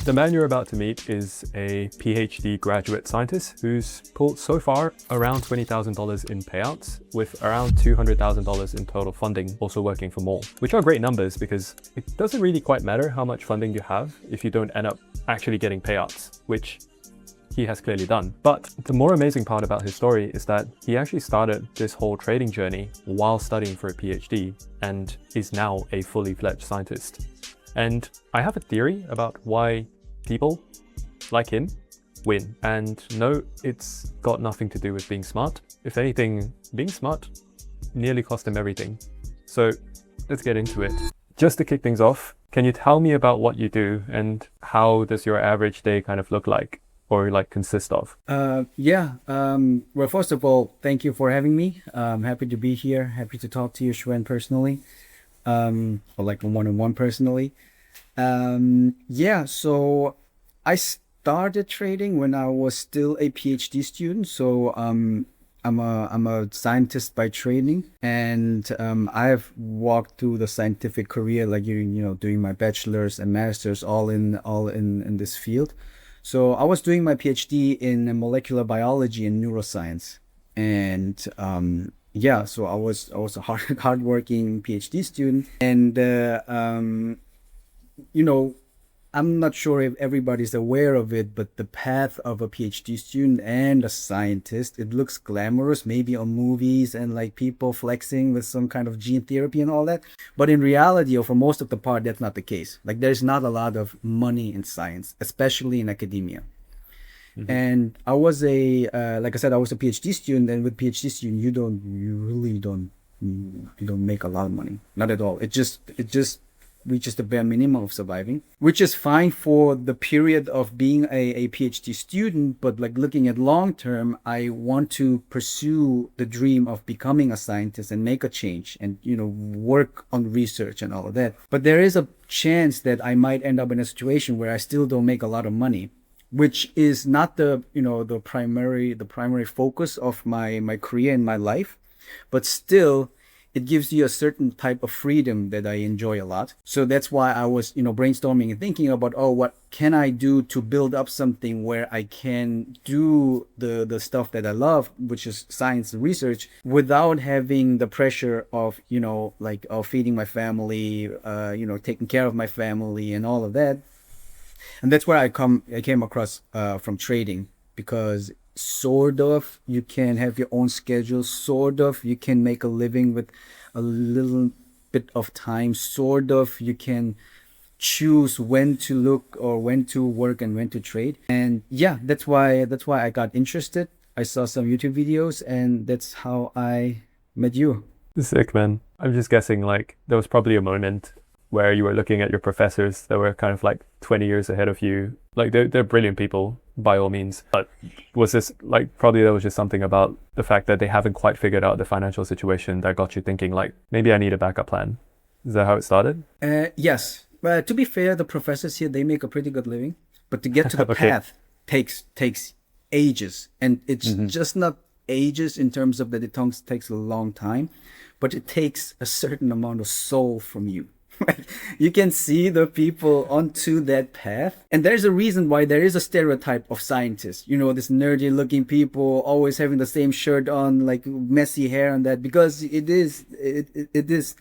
The man you're about to meet is a PhD graduate scientist who's pulled so far around $20,000 in payouts, with around $200,000 in total funding, also working for more, which are great numbers because it doesn't really quite matter how much funding you have if you don't end up actually getting payouts, which he has clearly done. But the more amazing part about his story is that he actually started this whole trading journey while studying for a PhD and is now a fully fledged scientist. And I have a theory about why people like him win. And no, it's got nothing to do with being smart. If anything, being smart nearly cost him everything. So let's get into it. Just to kick things off, can you tell me about what you do and how does your average day kind of look like? Or like consist of? Well, first of all, thank you for having me. I'm happy to be here. Happy to talk to you, Xuan, personally, or like one-on-one personally. So I started trading when I was still a PhD student. So I'm a scientist by training, and I've walked through the scientific career, like doing my bachelor's and master's all in this field. So I was doing my PhD in molecular biology and neuroscience, and so I was a hardworking PhD student, and I'm not sure if everybody's aware of it, but the path of a PhD student and a scientist, it looks glamorous, maybe on movies and like people flexing with some kind of gene therapy and all that. But in reality, or for most of the part, that's not the case. Like there's not a lot of money in science, especially in academia. Mm-hmm. And I was like I said, I was a PhD student, and with PhD student, you really don't make a lot of money. Not at all. It just reaches the bare minimum of surviving, which is fine for the period of being a PhD student. But like looking at long term, I want to pursue the dream of becoming a scientist and make a change and work on research and all of that. But there is a chance that I might end up in a situation where I still don't make a lot of money, which is not the primary focus of my career in my life, but still it gives you a certain type of freedom that I enjoy a lot. So that's why I was, brainstorming and thinking about, what can I do to build up something where I can do the stuff that I love, which is science and research, without having the pressure of, feeding my family, taking care of my family and all of that. And that's where I came across from trading, because sort of you can have your own schedule, sort of you can make a living with a little bit of time, sort of you can choose when to look or when to work and when to trade. And that's why I got interested. I saw some YouTube videos, and that's how I met you. Sick, man. I'm just guessing like there was probably a moment where you were looking at your professors that were kind of like 20 years ahead of you. Like they're brilliant people by all means, but was this like, probably there was just something about the fact that they haven't quite figured out the financial situation that got you thinking like, maybe I need a backup plan. Is that how it started? Yes. But to be fair, the professors here, they make a pretty good living, but to get to the Okay. path takes ages. And it's just not ages in terms of that it takes a long time, but it takes a certain amount of soul from you. You can see the people onto that path, and there's a reason why there is a stereotype of scientists, this nerdy looking people always having the same shirt on, like messy hair and that, because it is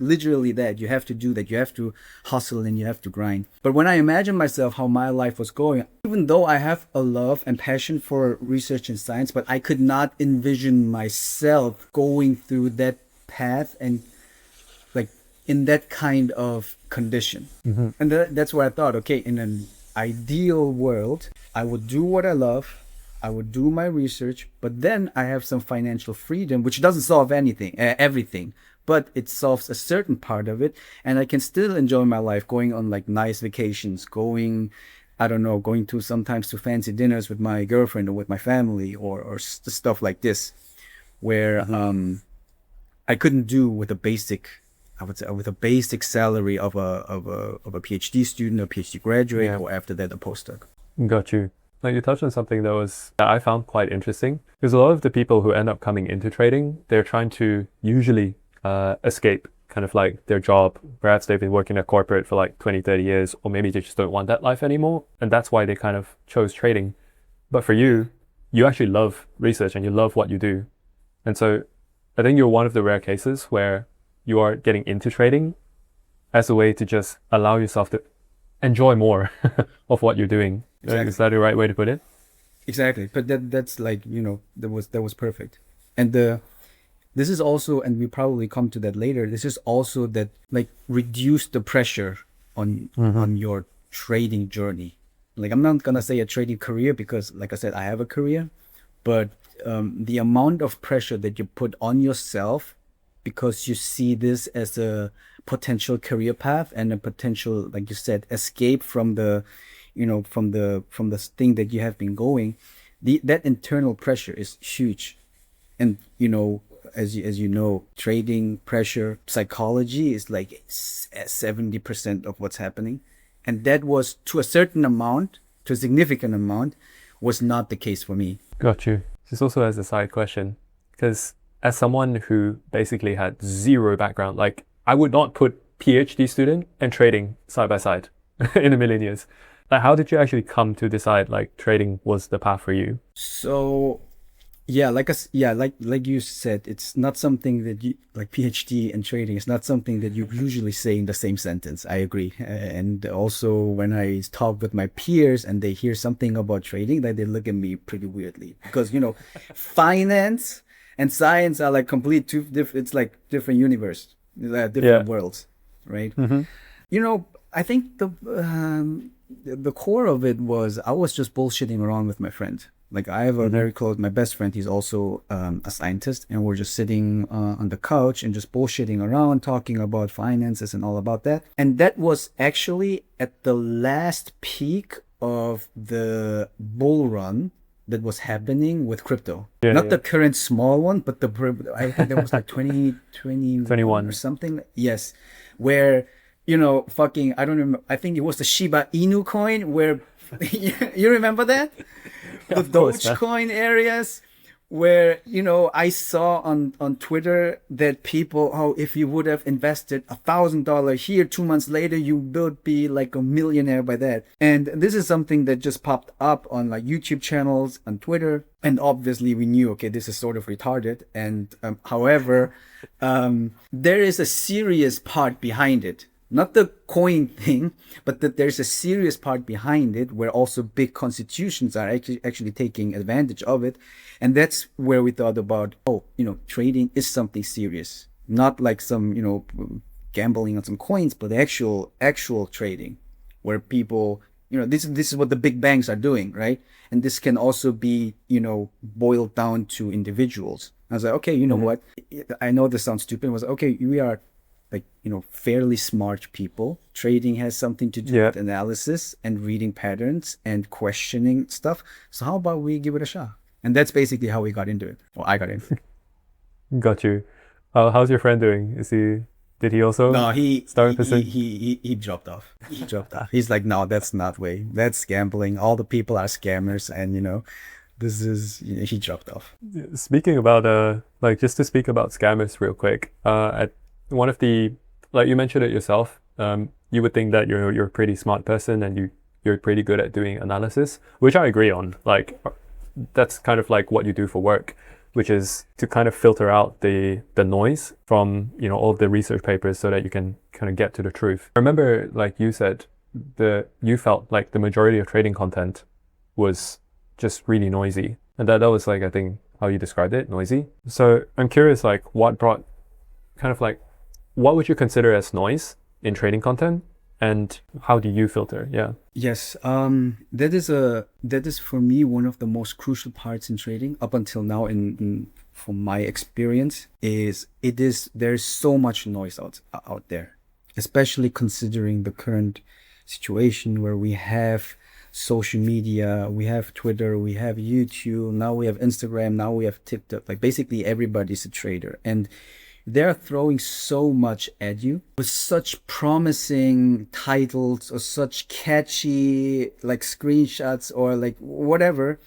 literally that. You have to do that, you have to hustle and you have to grind. But when I imagine myself how my life was going, even though I have a love and passion for research and science, but I could not envision myself going through that path and like in that kind of condition. Mm-hmm. And that's where I thought, okay, in an ideal world, I would do what I love, I would do my research, but then I have some financial freedom, which doesn't solve everything, but it solves a certain part of it, and I can still enjoy my life, going on like nice vacations, going to sometimes to fancy dinners with my girlfriend or with my family, or stuff like this, where I couldn't do with a basic salary of a PhD student, a PhD graduate, or after that a postdoc. Got you. Like you touched on something that I found quite interesting, because a lot of the people who end up coming into trading, they're trying to usually escape kind of like their job. Perhaps they've been working at corporate for like 20, 30 years, or maybe they just don't want that life anymore. And that's why they kind of chose trading. But for you, you actually love research and you love what you do. And so I think you're one of the rare cases where you are getting into trading as a way to just allow yourself to enjoy more of what you're doing. Exactly. Is that the right way to put it? Exactly. But that's like, that was perfect. And this is also, and we probably come to that later, this is also that like reduce the pressure on your trading journey. Like, I'm not gonna say a trading career because, like I said, I have a career, but the amount of pressure that you put on yourself because you see this as a potential career path and a potential, like you said, escape from the, from the thing that you have been going, that internal pressure is huge. And as you know, trading pressure psychology is like 70% of what's happening. And that was, to a certain amount, to a significant amount, was not the case for me. Got you. Just also as a side question, because as someone who basically had zero background, like I would not put PhD student and trading side by side in a million years. Like, how did you actually come to decide like trading was the path for you? So yeah, like you said, it's not something that you, like PhD and trading, is not something that you usually say in the same sentence. I agree. And also when I talk with my peers and they hear something about trading, that they look at me pretty weirdly because finance and science are like complete two different. It's like different universe, different worlds, right? I think the core of it was I was just bullshitting around with my friend. Like, I have a very close, my best friend, he's also a scientist, and we're just sitting on the couch and just bullshitting around, talking about finances and all about that. And that was actually at the last peak of the bull run that was happening with crypto. Not the current small one, but I think that was like 2021 or something. Yes. Where, fucking, I don't remember, I think it was the Shiba Inu coin where, you remember that? The Dogecoin areas where, I saw on Twitter that people, if you would have invested $1,000 here, 2 months later, you would be like a millionaire by that. And this is something that just popped up on like YouTube channels, on Twitter. And obviously we knew, okay, this is sort of retarded. And however, there is a serious part behind it. Not the coin thing, but that there's a serious part behind it where also big constitutions are actually taking advantage of it. And that's where we thought about, trading is something serious. Not like some, gambling on some coins, but actual trading where people, this is what the big banks are doing, right? And this can also be, boiled down to individuals. I was like, okay, you know what? I know this sounds stupid. I was like, okay, we are like, fairly smart people. Trading has something to do with analysis and reading patterns and questioning stuff. So how about we give it a shot? And that's basically how we got into it. Well, I got in. Got you. How's your friend doing? Did he also start pursuing? He dropped off. He dropped off. He's like, no, that's not way. That's gambling. All the people are scammers. And, this is, he dropped off. Speaking about, just to speak about scammers real quick, at one of the, like you mentioned it yourself, you would think that you're a pretty smart person and you're pretty good at doing analysis, which I agree on. Like, that's kind of like what you do for work, which is to kind of filter out the noise from, all of the research papers so that you can kind of get to the truth. I remember, like you said, you felt like the majority of trading content was just really noisy. And that was like, I think, how you described it, noisy. So I'm curious, like, what would you consider as noise in trading content, and how do you filter? Yeah. Yes. That is for me one of the most crucial parts in trading up until now. From my experience, there's so much noise out there, especially considering the current situation where we have social media, we have Twitter, we have YouTube, now we have Instagram, now we have TikTok. Like, basically everybody's a trader, and they're throwing so much at you with such promising titles or such catchy like screenshots or like whatever,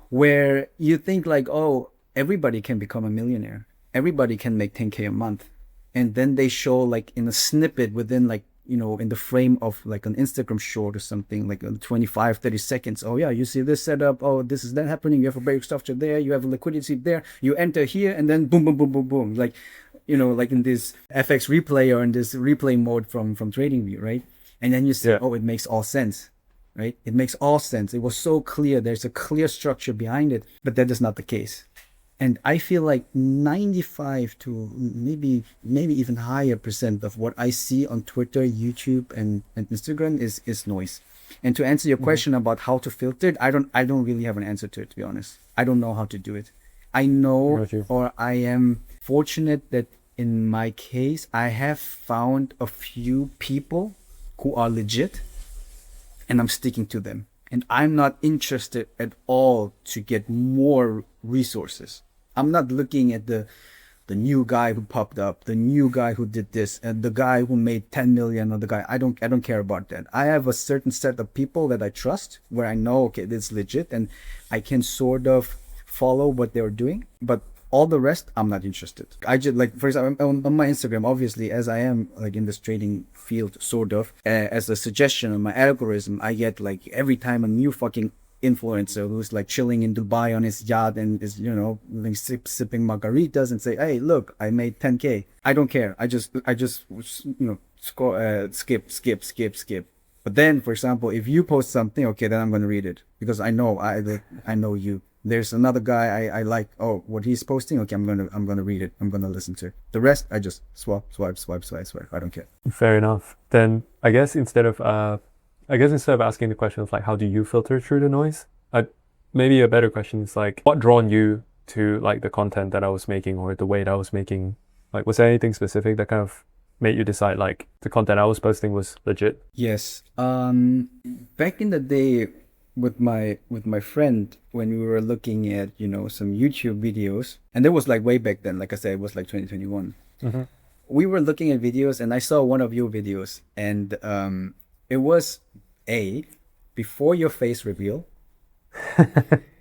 where you think like, oh, everybody can become a millionaire. Everybody can make 10K a month. and then they show like in a snippet within like, you know, in the frame of like an Instagram short or something, like 25, 30 seconds. Oh yeah, you see this setup. Oh, this is that happening. You have a break structure there. You have a liquidity there. You enter here and then boom, boom, boom, boom, boom. Like, you know, like in this FX replay or in this replay mode from TradingView, right? And then you say, oh, it makes all sense, right? It makes all sense. It was so clear. There's a clear structure behind it, but that is not the case. And I feel like 95 to maybe even higher percent of what I see on Twitter, YouTube, and Instagram is noise. And to answer your question about how to filter it, I don't really have an answer to it, to be honest. I don't know how to do it. I know, or I am fortunate that in my case, I have found a few people who are legit, and I'm sticking to them. And I'm not interested at all to get more resources. I'm not looking at the new guy who popped up, the new guy who did this, and the guy who made 10 million, or the guy. I don't care about that. I have a certain set of people that I trust, where I know, okay, this is legit, and I can sort of follow what they're doing. But all the rest, I'm not interested. I just, like, for example, on my Instagram, obviously, as I am like in this trading field, sort of, as a suggestion on my algorithm, I get like every time a new fucking influencer who's like chilling in Dubai on his yacht and is, you know, like sipping margaritas and say, hey, look, I made 10K. I don't care. I just, you know, skip. But then, for example, if you post something, okay, then I'm going to read it, because I know you. There's another guy I like. Oh, what he's posting. Okay, I'm gonna read it. I'm gonna listen to it. The rest, I just swipe. I don't care. Fair enough. Then I guess instead of asking the question of like how do you filter through the noise, maybe a better question is like, what drawn you to like the content that I was making or the way that I was making? Like, was there anything specific that kind of made you decide like the content I was posting was legit? Yes. Back in the day, with my friend, when we were looking at, you know, some YouTube videos, and that was like way back then, like I said, it was like 2021. We were looking at videos, and I saw one of your videos, and it was before your face reveal.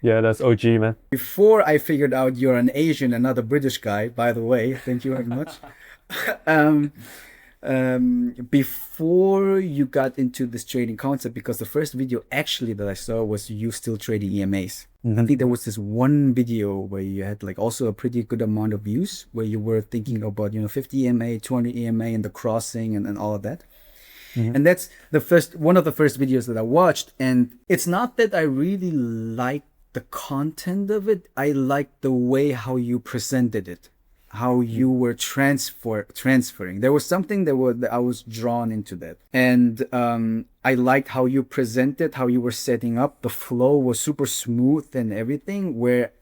Yeah, that's OG, man. Before I figured out you're an Asian and not a British guy, by the way, thank you very much. Before you got into this trading concept, because the first video actually that I saw was you still trading EMAs. I think there was this one video where you had like also a pretty good amount of views, where you were thinking about, you know, 50 EMA, 200 EMA and the crossing and all of that. And that's one of the first videos that I watched. And it's not that I really liked the content of it. I liked the way how you presented it, how you were transferring. There was something that I was drawn into that. And I liked how you presented, how you were setting up. The flow was super smooth and everything, where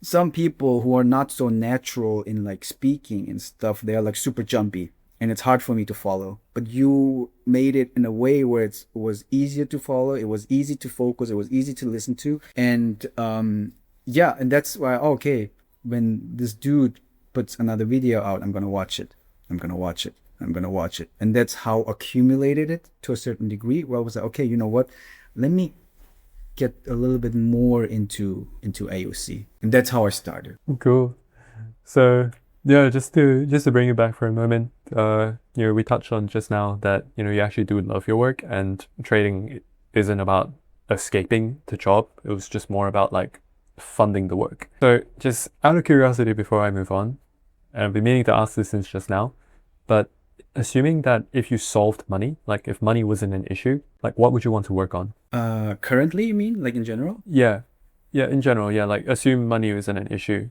some people who are not so natural in like speaking and stuff, they're like super jumpy, and it's hard for me to follow. But you made it in a way where it was easier to follow. It was easy to focus. It was easy to listen to. And yeah, and that's why, okay, when this dude puts another video out, I'm going to watch it. And that's how accumulated it to a certain degree, where I was like, okay, you know what? Let me get a little bit more into AOC. And that's how I started. Cool. So yeah, just to bring it back for a moment, you know, we touched on just now that, you know, you actually do love your work, and trading isn't about escaping the job. It was just more about like funding the work. So just out of curiosity before I move on, and I've been meaning to ask this since just now, but assuming that if you solved money, like if money wasn't an issue, like what would you want to work on? Currently, you mean, like in general? Yeah, in general, yeah. Like assume money isn't an issue.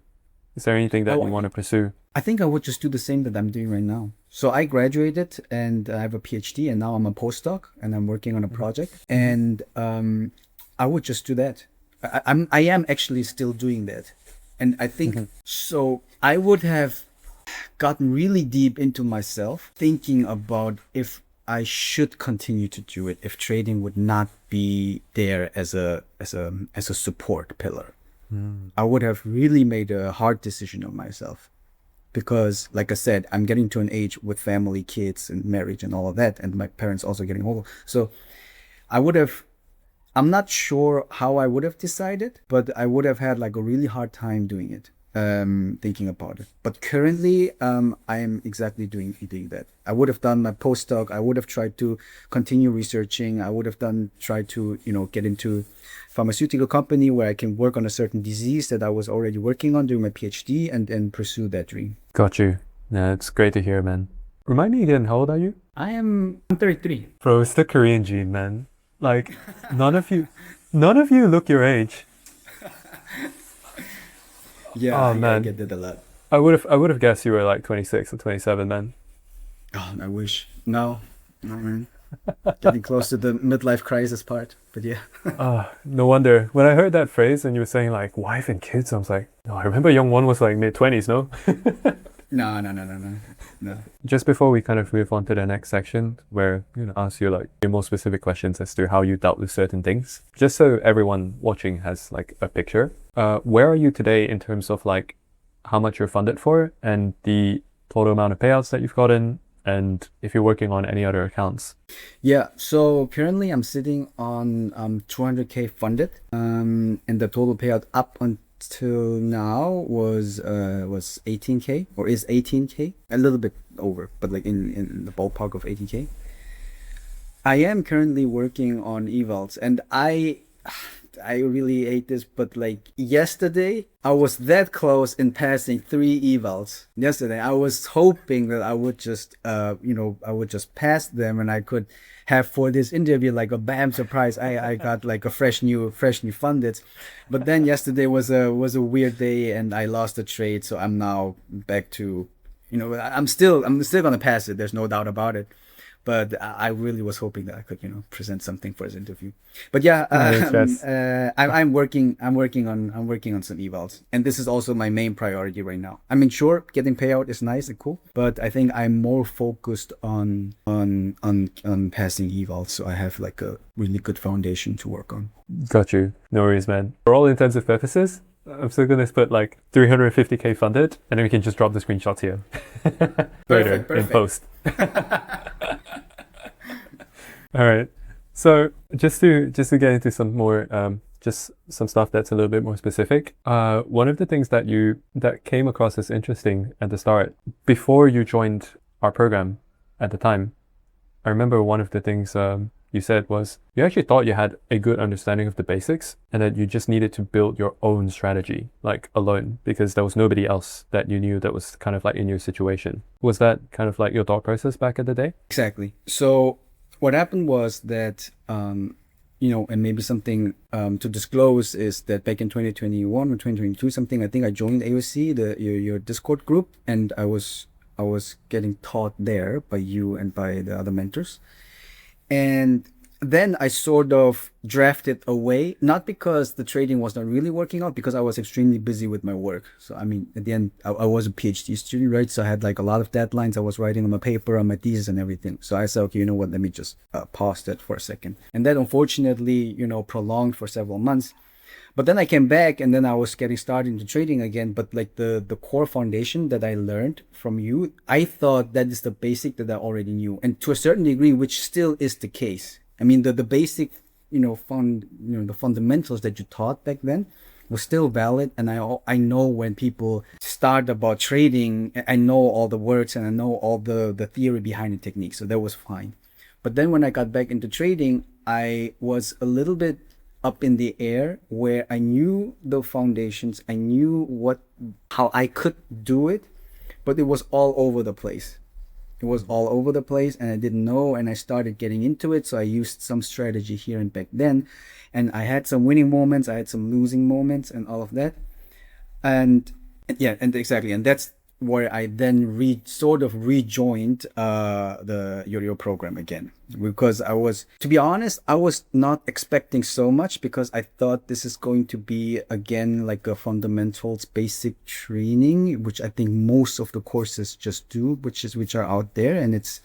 Is there anything that you want to pursue? I think I would just do the same that I'm doing right now. So I graduated and I have a PhD, and now I'm a postdoc and I'm working on a project. And I would just do that. I am actually still doing that. And I think so I would have gotten really deep into myself, thinking about if I should continue to do it, if trading would not be there as a support pillar. I would have really made a hard decision on myself, because like I said, I'm getting to an age with family, kids and marriage and all of that, and my parents also getting older. So I'm not sure how I would have decided, but I would have had like a really hard time doing it. thinking about it. But currently, I am exactly doing that. I would have done my postdoc. I would have tried to continue researching. I would have tried to, get into pharmaceutical company where I can work on a certain disease that I was already working on during my PhD and pursue that dream. Got you. Yeah, it's great to hear, man. Remind me again, how old are you? I'm 33. Bro, it's the Korean gene, man. Like, none of you look your age. Yeah, Oh, I man. get that a lot. I would have guessed you were like 26 or 27, man. Oh, I wish. No, man. Getting close to the midlife crisis part, but yeah. No wonder. When I heard that phrase and you were saying like wife and kids, I was like, no, I remember Young Won was like mid-20s, no? No. Just before we kind of move on to the next section, where ask you like more specific questions as to how you dealt with certain things, just so everyone watching has like a picture. Where are you today in terms of like how much you're funded for and the total amount of payouts that you've gotten, and if you're working on any other accounts? Yeah, so currently I'm sitting on 200K funded, and the total payout up until now was 18K, or is 18K, a little bit over, but like in the ballpark of 18K. I am currently working on evals, and I really hate this, but like yesterday I was that close in passing 3 evals. Yesterday I was hoping that I would just I would just pass them and I could have for this interview like a bam surprise. I got like a fresh new funded. But then yesterday was a weird day and I lost the trade, so I'm now back to I'm still gonna pass it, there's no doubt about it. But I really was hoping that I could, present something for his interview. But yeah, I'm working on some evals, and this is also my main priority right now. I mean, sure, getting payout is nice and cool, but I think I'm more focused on passing evals, so I have like a really good foundation to work on. Got you. No worries, man. For all intents and purposes, I'm still gonna put like 350K funded, and then we can just drop the screenshots here later in post. All right. So just to get into some more just some stuff that's a little bit more specific. One of the things that came across as interesting at the start, before you joined our program at the time, I remember one of the things you said was you actually thought you had a good understanding of the basics and that you just needed to build your own strategy, like alone, because there was nobody else that you knew that was kind of like in your situation. Was that kind of like your thought process back in the day? Exactly. So what happened was that, and maybe something to disclose is that back in 2021 or 2022, something, I think I joined AOC, your Discord group, and I was getting taught there by you and by the other mentors. And then I sort of drafted away, not because the trading was not really working out, because I was extremely busy with my work. So, I mean, at the end, I was a PhD student, right? So I had like a lot of deadlines. I was writing on my paper, on my thesis and everything. So I said, okay, you know what, let me just pause that for a second. And that unfortunately, prolonged for several months. But then I came back and then I was getting started into trading again. But like the core foundation that I learned from you, I thought that is the basic that I already knew. And to a certain degree, which still is the case. I mean, the basic, the fundamentals that you taught back then was still valid. And I know when people start about trading, I know all the words and I know all the theory behind the technique. So that was fine. But then when I got back into trading, I was a little bit up in the air where I knew the foundations. I knew how I could do it, but it was all over the place. It was all over the place and I didn't know, and I started getting into it. So I used some strategy here and back then, and I had some winning moments, I had some losing moments and all of that. And yeah, and exactly. And that's where I then rejoined your program again, because to be honest, I was not expecting so much, because I thought this is going to be again like a fundamentals basic training, which I think most of the courses just do, which are out there, and it's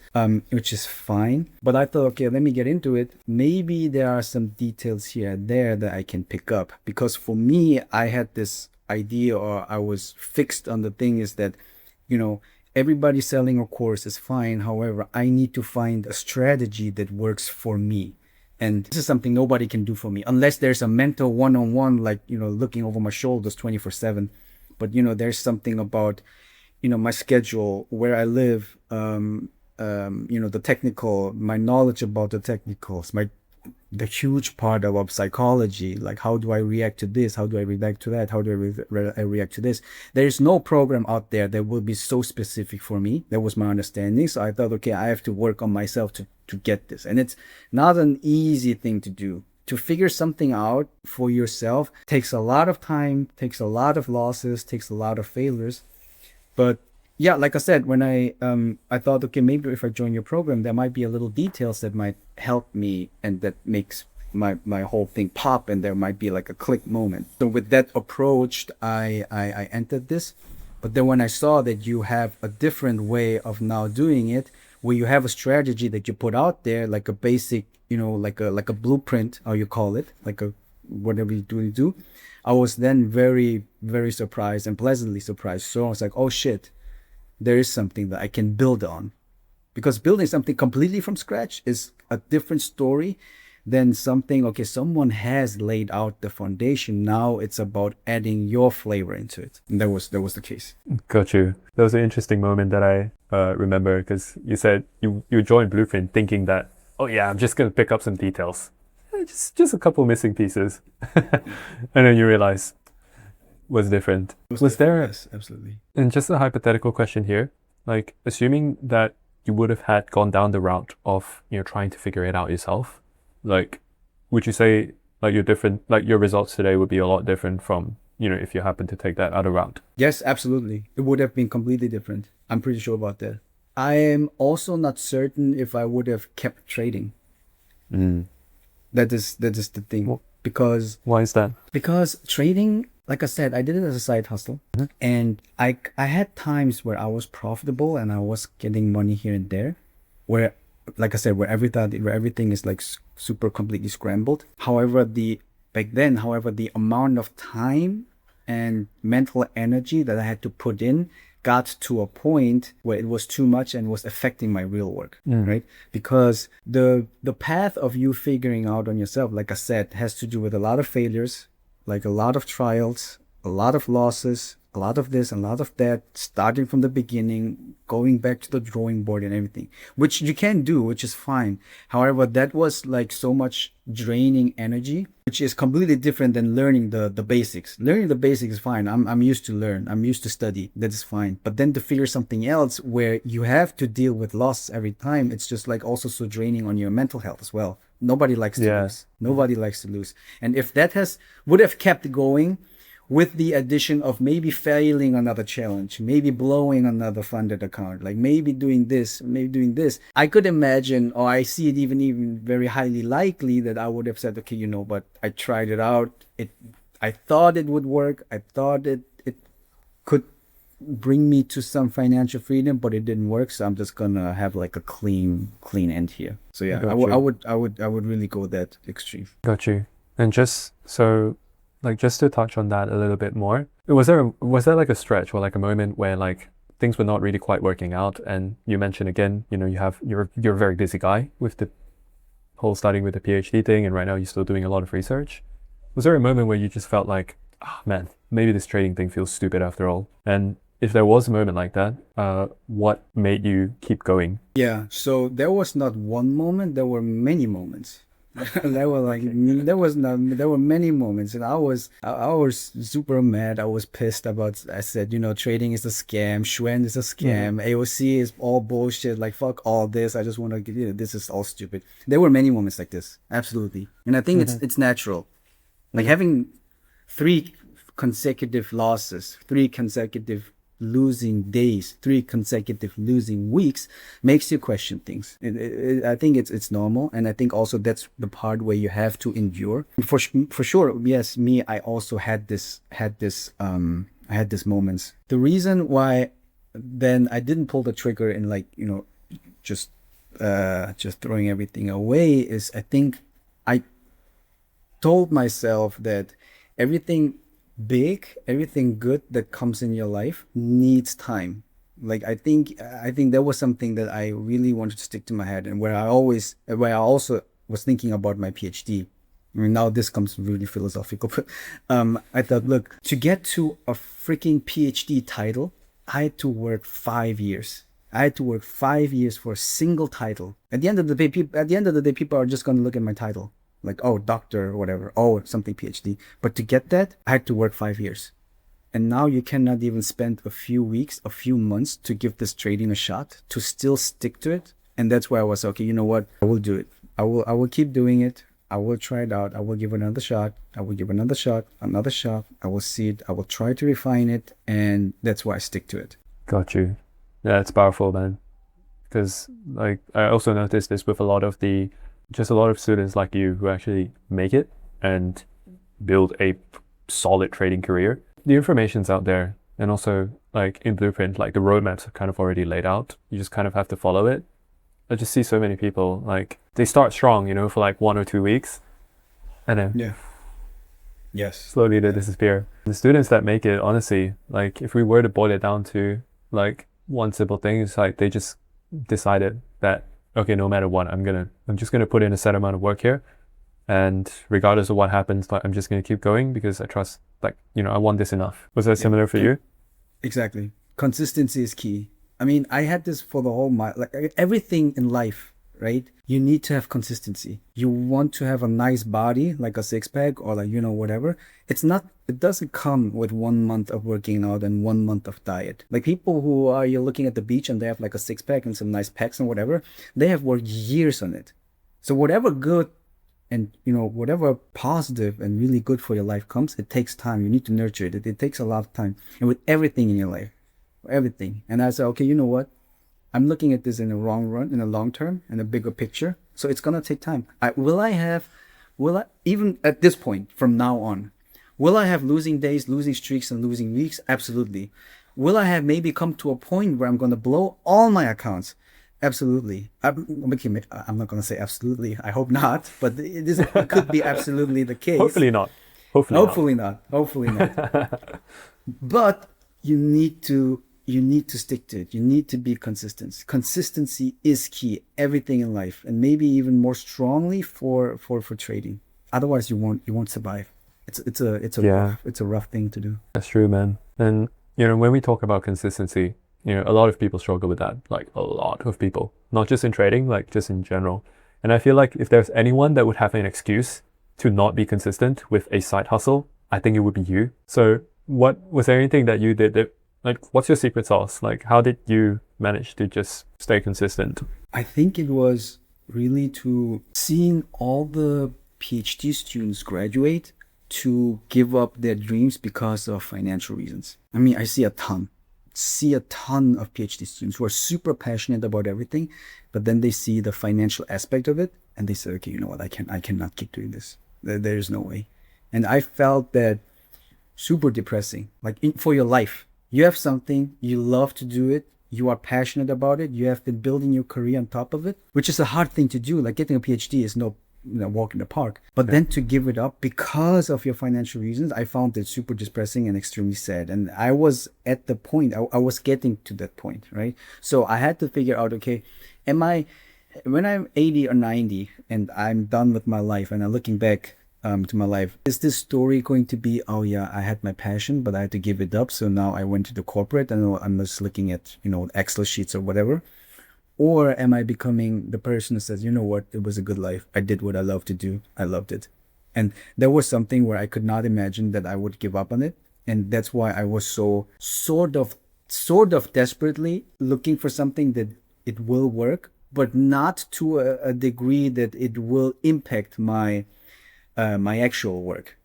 which is fine. But I thought, okay, let me get into it. Maybe there are some details here and there that I can pick up, because for me, I had this idea, or I was fixed on the thing, is that everybody selling a course is fine. However, I need to find a strategy that works for me, and this is something nobody can do for me unless there's a mentor one-on-one, like looking over my shoulders 24/7. but there's something about my schedule, where I live, the technical, my knowledge about the technicals, the huge part about psychology, like how do I react to this, how do I react to that, how do I react to this. There's no program out there that will be so specific for me. That was my understanding. So I thought, okay, I have to work on myself to get this. And it's not an easy thing to do. To figure something out for yourself takes a lot of time, takes a lot of losses, takes a lot of failures. But yeah, like I said, when I thought, okay, maybe if I join your program, there might be a little details that might help me and that makes my whole thing pop, and there might be like a click moment. So with that approach, I entered this. But then when I saw that you have a different way of now doing it, where you have a strategy that you put out there, like a basic, like a blueprint, how you call it, like a whatever you do, I was then very, very surprised and pleasantly surprised. So I was like, oh shit, there is something that I can build on. Because building something completely from scratch is a different story than something, okay, someone has laid out the foundation. Now it's about adding your flavor into it. And that was the case. Got you. That was an interesting moment that I remember, because you said you joined Blueprint thinking that, oh yeah, I'm just going to pick up some details. Just a couple missing pieces. And then you realize was different. Was there, yes, absolutely. And just a hypothetical question here, like assuming that you would have had gone down the route of, trying to figure it out yourself, like, would you say like your results today would be a lot different from, if you happen to take that other route? Yes, absolutely. It would have been completely different. I'm pretty sure about that. I am also not certain if I would have kept trading. That is the thing. Well, because why is that? Because trading, like I said, I did it as a side hustle. And I had times where I was profitable and I was getting money here and there, where, like I said, where everything is like super completely scrambled. However, the amount of time and mental energy that I had to put in got to a point where it was too much and was affecting my real work, right? Because the path of you figuring out on yourself, like I said, has to do with a lot of failures, like a lot of trials, a lot of losses, a lot of this, a lot of that, starting from the beginning, going back to the drawing board and everything, which you can do, which is fine. However, that was like so much draining energy, which is completely different than learning the basics. Learning the basics is fine. I'm used to learn. I'm used to study. That is fine. But then to figure something else where you have to deal with loss every time, it's just like also so draining on your mental health as well. Nobody likes to lose. Nobody likes to lose. And if that would have kept going, with the addition of maybe failing another challenge, maybe blowing another funded account, like maybe doing this, I could imagine, or I see it even very highly likely that I would have said, okay, but I tried it out. I thought it would work. I thought it could bring me to some financial freedom, but it didn't work. So I'm just gonna have like a clean end here. So yeah, I would really go that extreme. Got you. And just so, like, just to touch on that a little bit more, was there like a stretch or like a moment where like things were not really quite working out? And you mentioned again, you're a very busy guy with the whole starting with the PhD thing, and right now you're still doing a lot of research. Was there a moment where you just felt like, man, maybe this trading thing feels stupid after all? And if there was a moment like that, what made you keep going? Yeah, so there was not one moment, there were many moments. There were many moments, and I was super mad. I was pissed about. I said, trading is a scam. Schwen is a scam. AOC is all bullshit. Like, fuck all this. I just want to. This is all stupid. There were many moments like this, absolutely, and I think it's natural. Like having 3 consecutive losses, 3 consecutive losing days, 3 consecutive losing weeks makes you question things. I think it's normal, and I think also that's the part where you have to endure. For sure, yes, I also had this moments. The reason why then I didn't pull the trigger and just throwing everything away is I think I told myself that everything good that comes in your life needs time. Like I think that was something that I really wanted to stick to my head, and where I also was thinking about my PhD. I mean, now this comes really philosophical, but I thought, look, to get to a freaking PhD title, I had to work 5 years. I had to work 5 years for a single title. At the end of the day, people are just going to look at my title, like, oh, doctor or whatever, oh, something PhD. But to get that, I had to work 5 years. And now you cannot even spend a few weeks, a few months to give this trading a shot, to still stick to it. And that's why I was, okay, you know what? I will do it. I will keep doing it. I will try it out. I will give it another shot. I will give another shot, another shot. I will see it. I will try to refine it. And that's why I stick to it. Got you. Yeah, it's powerful, man. Because like I also noticed this with a lot of students like you who actually make it and build a solid trading career. The information's out there, and also like in Blueprint, like the roadmaps are kind of already laid out. You just kind of have to follow it. I just see so many people, like they start strong, for like 1 or 2 weeks, and then slowly they disappear. The students that make it, honestly, like if we were to boil it down to like one simple thing, it's like they just decided that, okay, no matter what, I'm just gonna put in a set amount of work here, and regardless of what happens, like I'm just gonna keep going because I trust, like, I want this enough. Was that similar for you? Exactly. Consistency is key. I mean, I had this for the whole like everything in life, right? You need to have consistency. You want to have a nice body, like a six pack or like, whatever. It doesn't come with 1 month of working out and 1 month of diet. Like people you're looking at the beach and they have like a six pack and some nice pecs and whatever, they have worked years on it. So whatever good and, whatever positive and really good for your life comes, it takes time. You need to nurture it. It takes a lot of time. And with everything in your life, everything. And I said, okay, you know what? I'm looking at this in the long term, in a bigger picture. So it's going to take time. Will I even at this point from now on, will I have losing days, losing streaks and losing weeks? Absolutely. Will I have maybe come to a point where I'm going to blow all my accounts? Absolutely. I'm not going to say absolutely. I hope not, but it could be absolutely the case. Hopefully not. Hopefully not. But you need to stick to it. You need to be consistent. Consistency is key. Everything in life, and maybe even more strongly for trading. Otherwise, you won't survive. It's a rough thing to do. That's true, man. And when we talk about consistency, a lot of people struggle with that. Like a lot of people, not just in trading, like just in general. And I feel like if there's anyone that would have an excuse to not be consistent with a side hustle, I think it would be you. So what was there anything that you did that, like, what's your secret sauce? Like, how did you manage to just stay consistent? I think it was really to seeing all the PhD students graduate to give up their dreams because of financial reasons. I mean, I see a ton of PhD students who are super passionate about everything, but then they see the financial aspect of it and they say, okay, you know what? I cannot keep doing this. There's no way. And I felt that super depressing. Like for your life, you have something, you love to do it, you are passionate about it, you have been building your career on top of it, which is a hard thing to do. Like getting a PhD is no walk in the park. But then to give it up because of your financial reasons, I found it super depressing and extremely sad. And I was at the point, I was getting to that point, right? So I had to figure out, okay, when I'm 80 or 90 and I'm done with my life and I'm looking back to my life, is this story going to be, oh yeah, I had my passion, but I had to give it up, so now I went to the corporate and I'm just looking at, Excel sheets or whatever? Or am I becoming the person who says, you know what, it was a good life, I did what I love to do, I loved it? And there was something where I could not imagine that I would give up on it, and that's why I was so sort of desperately looking for something that it will work, but not to a degree that it will impact my actual work.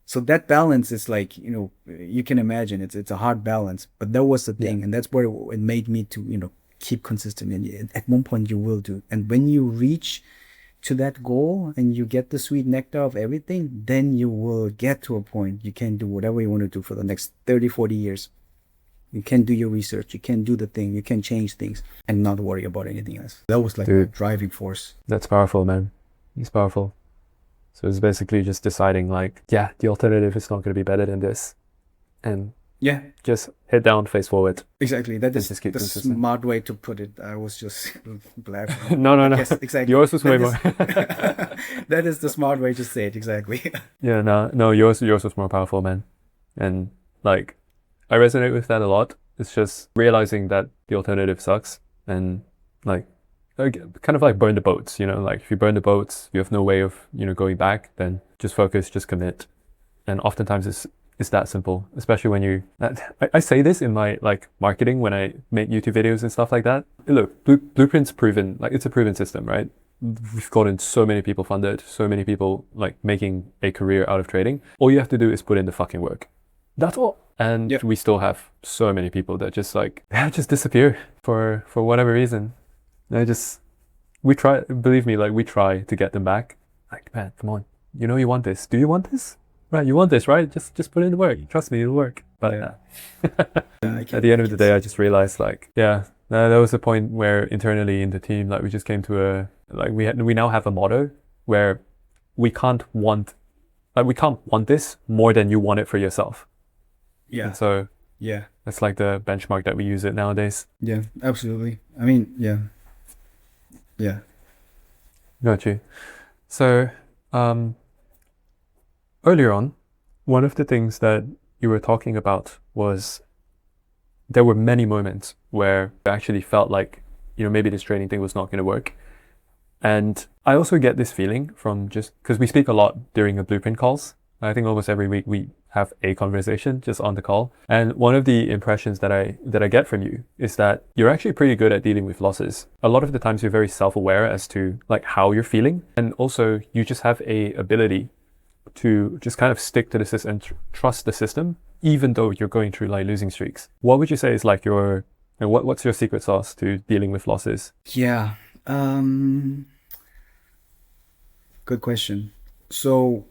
So that balance is like, you can imagine it's a hard balance, but that was the thing. And that's where it made me to, keep consistent. And at one point you will do. And when you reach to that goal and you get the sweet nectar of everything, then you will get to a point you can do whatever you want to do for the next 30, 40 years. You can do your research, you can do the thing, you can change things and not worry about anything else. That was like the driving force. That's powerful, man. It's powerful. So it's basically just deciding like, the alternative is not going to be better than this. And Yeah, Just head down, face forward. exactly. That is just keep the consistent. smart way to put it. I was just blabbering. No, no, no. Yes, exactly. Yours was way more. That is the smart way to say it, exactly. Yeah, no, yours was more powerful, man. And like, I resonate with that a lot. It's just realizing that the alternative sucks, and like, kind of like burn the boats. Like if you burn the boats, you have no way of going back. Then just focus, just commit. And oftentimes it's that simple. Especially when I say this in my like marketing when I make YouTube videos and stuff like that. Look, Blueprint's proven. Like it's a proven system, right? We've gotten so many people funded, so many people like making a career out of trading. All you have to do is put in the fucking work. That's all. And Yep. we still have so many people that just like just disappear for whatever reason. We try, believe me, like we try to get them back. Like, man, come on. You want this. Do you want this? Right, you want this, right? Just put in the work. Trust me, it'll work. But at the end of the day, I just realized like, yeah, there was a point where internally in the team, like we just came to we now have a motto where we can't want this more than you want it for yourself. Yeah. And so Yeah. that's like the benchmark that we use it nowadays. Yeah. Absolutely. I mean, yeah. Yeah. Got you. So, earlier on, one of the things that you were talking about was there were many moments where I actually felt like, maybe this trading thing was not going to work. And I also get this feeling from just because we speak a lot during the Blueprint calls. I think almost every week we have a conversation just on the call. And one of the impressions that I get from you is that you're actually pretty good at dealing with losses. A lot of the times you're very self-aware as to like how you're feeling. And also you just have a ability to just kind of stick to the system and trust the system, even though you're going through like losing streaks. What would you say is like what's your secret sauce to dealing with losses? Yeah. Good question. So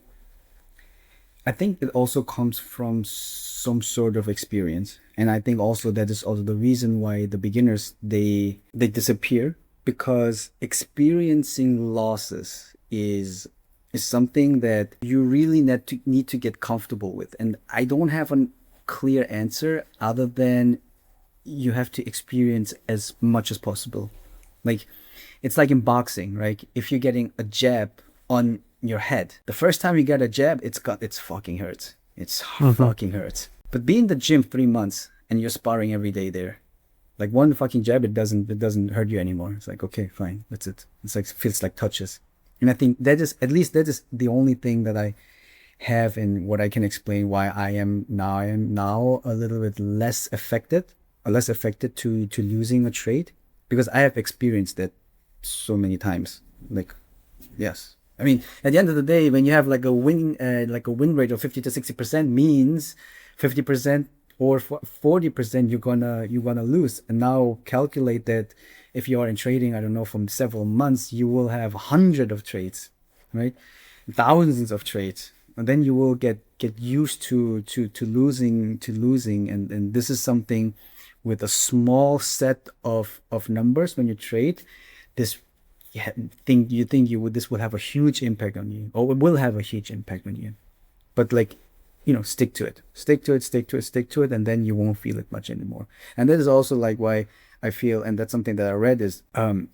I think it also comes from some sort of experience. And I think also that is also the reason why the beginners, they disappear, because experiencing losses is something that you really need to get comfortable with. And I don't have a clear answer other than you have to experience as much as possible. Like it's like in boxing, right? If you're getting a jab on your head, the first time you get a jab, it's fucking hurts. It's fucking hurts. But be in the gym 3 months and you're sparring every day there, like one fucking jab, it doesn't hurt you anymore. It's like, okay, fine, that's it. It's like feels like touches. And I think that is the only thing that I have in what I can explain why I am now a little bit less affected to losing a trade, because I have experienced that so many times. Like, yes. I mean, at the end of the day, when you have like a win rate of 50 to 60% means 50% or 40% you're gonna lose. And now calculate that if you are in trading, I don't know, from several months, you will have hundreds of trades, right? Thousands of trades. And then you will get used to losing. And this is something with a small set of numbers when you trade. This this will have a huge impact on you, or it will have a huge impact on you. But like, stick to it, and then you won't feel it much anymore. And that is also like why I feel, and that's something that I read, is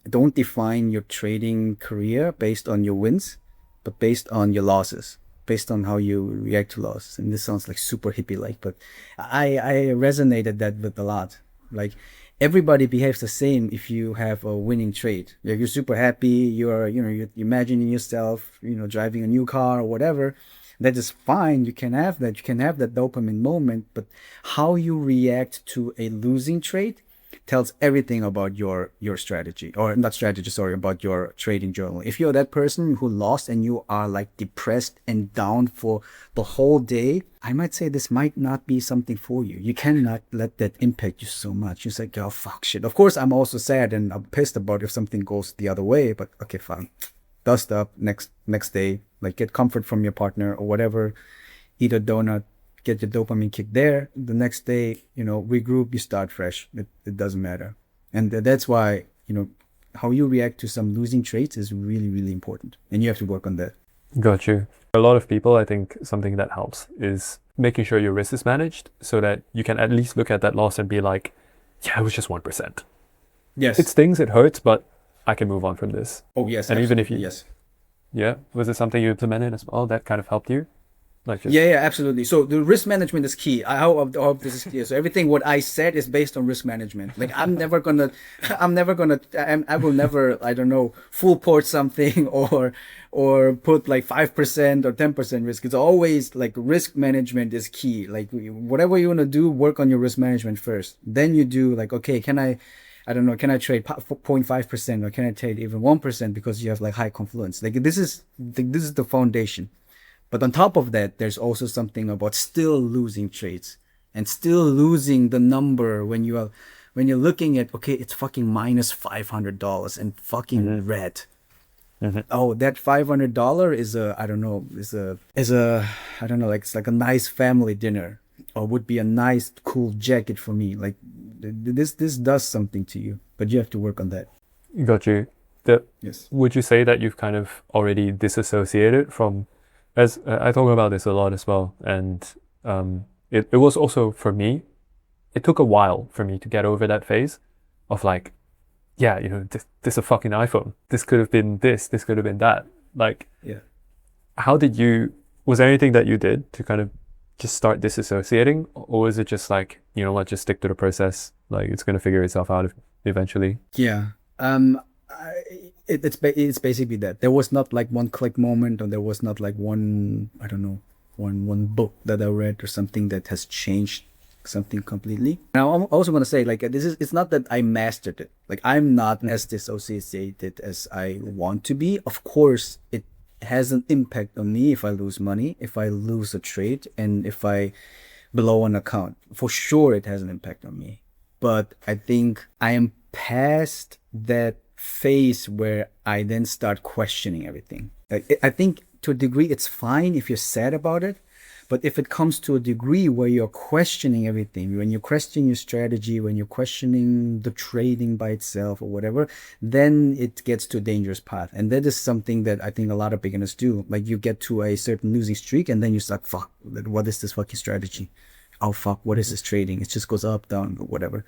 don't define your trading career based on your wins, but based on your losses, based on how you react to losses. And this sounds like super hippie-like, but I resonated that with a lot. Like, everybody behaves the same if you have a winning trade. Like, you're super happy, you're imagining yourself, driving a new car or whatever. That is fine. You can have that dopamine moment, but how you react to a losing trade tells everything about your strategy, or not strategy, sorry, about your trading journal. If you're that person who lost and you are like depressed and down for the whole day, I might say this might not be something for you. You cannot let that impact you so much. You're like, oh fuck shit. Of course, I'm also sad and I'm pissed about if something goes the other way, but okay, fine. Dust up next day, like get comfort from your partner or whatever, eat a donut, get your dopamine kick there. The next day, regroup, you start fresh. It doesn't matter. And that's why, how you react to some losing traits is really, really important. And you have to work on that. Got you. A lot of people, I think something that helps is making sure your risk is managed so that you can at least look at that loss and be like, yeah, it was just 1%. Yes. It stings, it hurts, but I can move on from this. Oh yes. And even if absolutely, you, yes. yeah, was it something you implemented as well that kind of helped you? Like just, Yeah, absolutely. So the risk management is key. I hope this is clear. So everything what I said is based on risk management. Like I will never, I don't know, full port something or put like 5% or 10% risk. It's always like risk management is key. Like whatever you want to do, work on your risk management first. Then you do like, okay, I don't know, can I trade 0.5% or can I trade even 1% because you have like high confluence? Like this is the foundation. But on top of that, there's also something about still losing trades and still losing the number when you're looking at, okay, it's fucking minus $500 and fucking red. Oh, that $500 is I don't know, I don't know, like it's like a nice family dinner or would be a nice cool jacket for me. Like this does something to you, but you have to work on that. got you. Yes. Would you say that you've kind of already disassociated from, as I talk about this a lot as well, and it was also for me, it took a while for me to get over that phase of like, yeah, this is a fucking iPhone. This could have been this could have been that. Like, Yeah. Was there anything that you did to kind of just start disassociating? Or was it just like, what, just stick to the process? Like, it's going to figure itself out eventually. Yeah. It's basically that there was not like one click moment, or there was not like one, I don't know, one book that I read or something that has changed something completely. Now I also want to say like it's not that I mastered it. Like I'm not as disassociated as I want to be. Of course, it has an impact on me if I lose money, if I lose a trade, and if I blow an account. For sure, it has an impact on me. But I think I am past that phase where I then start questioning everything. I think to a degree it's fine if you're sad about it, but if it comes to a degree where you're questioning everything, when you question your strategy, when you're questioning the trading by itself or whatever, then it gets to a dangerous path. And that is something that I think a lot of beginners do. Like you get to a certain losing streak and then you start, fuck, what is this fucking strategy? Oh fuck, what is this trading? It just goes up, down, or whatever.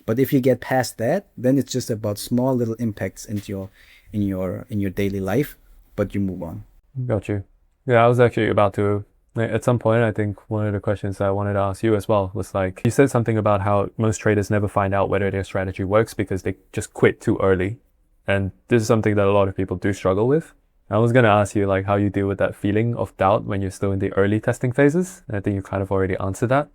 But if you get past that, then it's just about small little impacts into in your daily life, but you move on. Got you. Yeah, I was actually about to, at some point, I think one of the questions I wanted to ask you as well was like, you said something about how most traders never find out whether their strategy works because they just quit too early. And this is something that a lot of people do struggle with. I was going to ask you like how you deal with that feeling of doubt when you're still in the early testing phases. And I think you kind of already answered that.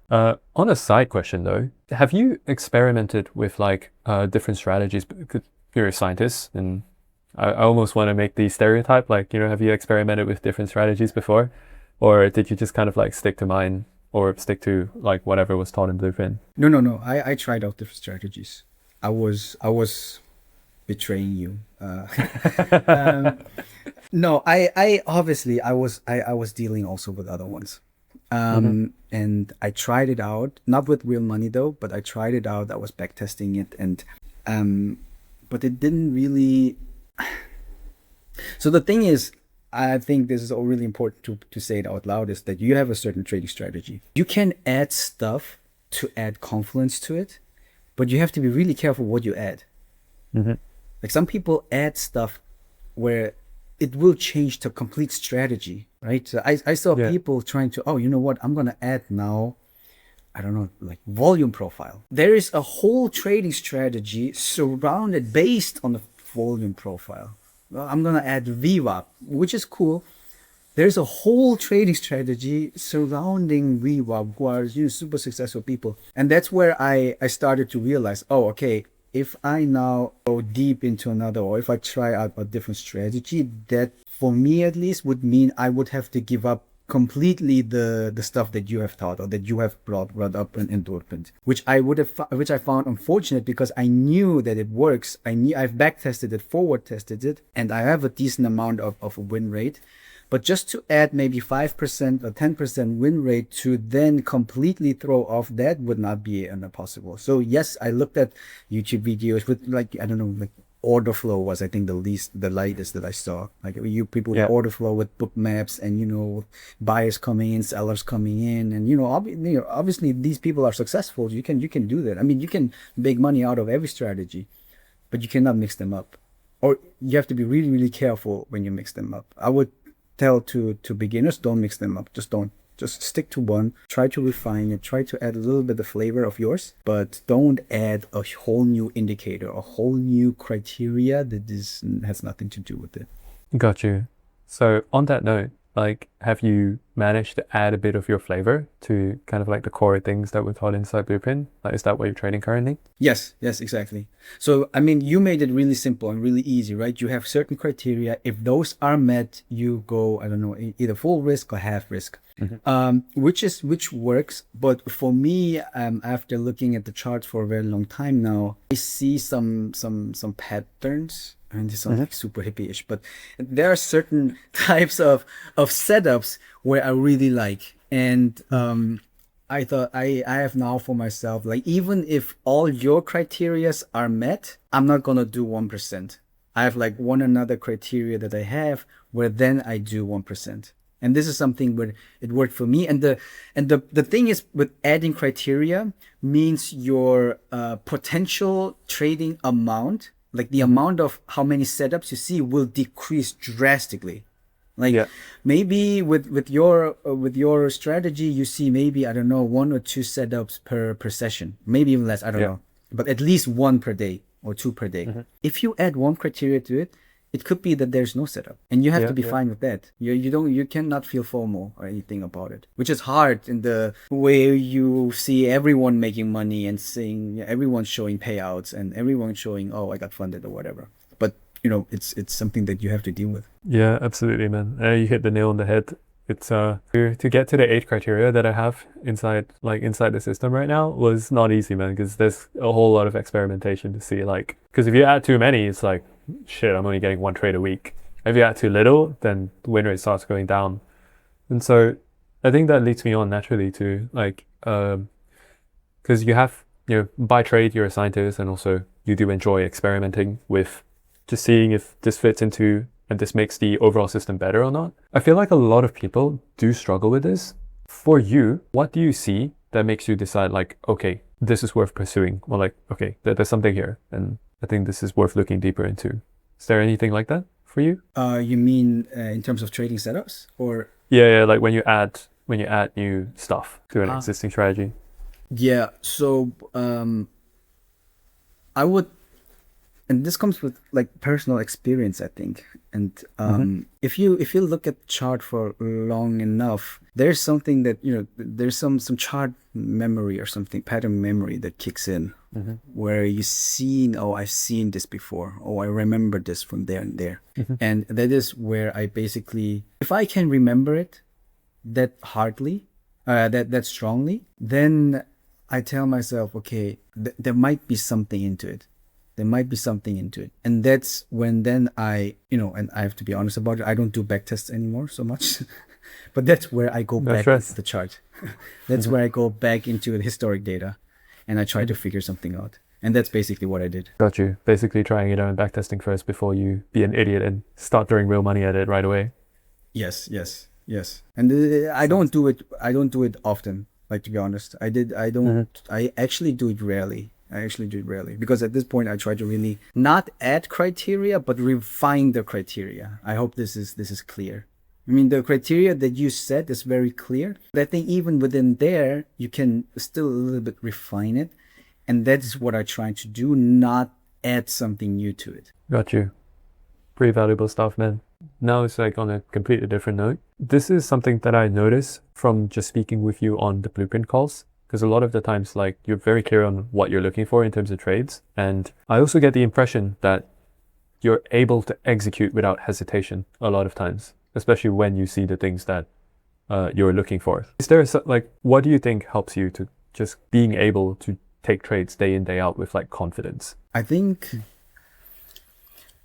On a side question though, have you experimented with like different strategies? Because you're a scientist, and I almost want to make the stereotype, like, have you experimented with different strategies before? Or did you just kind of like stick to mine or stick to like whatever was taught in Blueprint? No. I tried out different strategies. I was betraying you. No, I obviously I was dealing also with other ones. And I tried it out, not with real money though, but I tried it out. I was back testing it, and but it didn't really. So the thing is, I think this is all really important to say it out loud, is that you have a certain trading strategy. You can add stuff to add confidence to it, but you have to be really careful what you add. Like some people add stuff where it will change the complete strategy, right? So I saw people trying to, oh, you know what? I'm going to add now, I don't know, like volume profile. There is a whole trading strategy surrounded based on the volume profile. Well, I'm going to add VWAP, which is cool. There's a whole trading strategy surrounding VWAP who are super successful people. And that's where I started to realize, oh, okay, if I now go deep into another, or if I try out a different strategy, that for me at least would mean I would have to give up completely the stuff that you have taught or that you have brought up in Blueprint, which I found unfortunate because I knew that it works. I've back tested it, forward tested it, and I have a decent amount of win rate. But just to add maybe 5% or 10% win rate to then completely throw off that would not be possible. So yes, I looked at YouTube videos with like, I don't know, like order flow was, I think, the lightest that I saw. Like you people with Yeah. order flow with book maps and, buyers coming in, sellers coming in, and obviously these people are successful. You can do that. I mean, you can make money out of every strategy, but you cannot mix them up, or you have to be really, really careful when you mix them up. I would tell to beginners, don't mix them up. Just don't. Just stick to one. Try to refine it. Try to add a little bit of flavor of yours, but don't add a whole new indicator, a whole new criteria that has nothing to do with it. Got you. So on that note, like, have you managed to add a bit of your flavor to kind of like the core things that were taught inside Blueprint? Like, is that what you're trading currently? Yes, exactly. So, I mean, you made it really simple and really easy, right? You have certain criteria. If those are met, you go, I don't know, either full risk or half risk, which works. But for me, after looking at the charts for a very long time now, I see some patterns. I mean, this sounds like super hippie-ish, but there are certain types of setups where I really like. And I thought I have now for myself, like, even if all your criterias are met, I'm not going to do 1%. I have like one another criteria that I have where then I do 1%. And this is something where it worked for me. And the thing is, with adding criteria means your potential trading amount, like the amount of how many setups you see, will decrease drastically. Like maybe with your strategy, you see maybe, I don't know, 1 or 2 setups per session, maybe even less, I don't know, but at least 1 per day or 2 per day. If you add one criteria to it, it could be that there's no setup, and you have to be fine with that. You cannot feel FOMO or anything about it, which is hard in the way you see everyone making money and seeing everyone showing payouts and everyone showing, oh, I got funded or whatever. But it's something that you have to deal with. Yeah, absolutely, man. You hit the nail on the head. It's to get to the 8 criteria that I have inside the system right now was not easy, man, because there's a whole lot of experimentation to see, like, because if you add too many, it's like, shit, I'm only getting 1 trade a week. If you add too little, then the win rate starts going down. And so I think that leads me on naturally to, like, because you have, by trade, you're a scientist, and also you do enjoy experimenting with just seeing if this fits into and this makes the overall system better or not. I feel like a lot of people do struggle with this. For you, what do you see that makes you decide, like, okay, this is worth pursuing, or like, okay, there's something here, and I think this is worth looking deeper into? Is there anything like that for you? You mean in terms of trading setups, or? Yeah, like when you add new stuff to an existing strategy. Yeah, so I would, and this comes with like personal experience, I think. And if you look at the chart for long enough, there's something that there's some chart memory or something, pattern memory that kicks in, where you see, oh, I've seen this before, oh, I remember this from there and there. And that is where I basically, if I can remember it that hardly, that strongly, then I tell myself, okay, there might be something into it. There might be something into it. And that's when then I, and I have to be honest about it, I don't do backtests anymore so much. But that's where I go back into the chart. That's where I go back into the historic data, and I try to figure something out. And that's basically what I did. Got you. Basically trying it out and backtesting first before you be an idiot and start throwing real money at it right away. Yes. And I don't do it often, like, to be honest. I actually do it rarely. Because at this point I try to really not add criteria, but refine the criteria. I hope this is clear. I mean, the criteria that you set is very clear, but I think even within there, you can still a little bit refine it. And that's what I try to do, not add something new to it. Got you. Pretty valuable stuff, man. Now it's like on a completely different note. This is something that I notice from just speaking with you on the Blueprint calls. Because a lot of the times, like, you're very clear on what you're looking for in terms of trades. And I also get the impression that you're able to execute without hesitation a lot of times, especially when you see the things that you're looking for. Is there what do you think helps you to just being able to take trades day in, day out with like confidence? I think,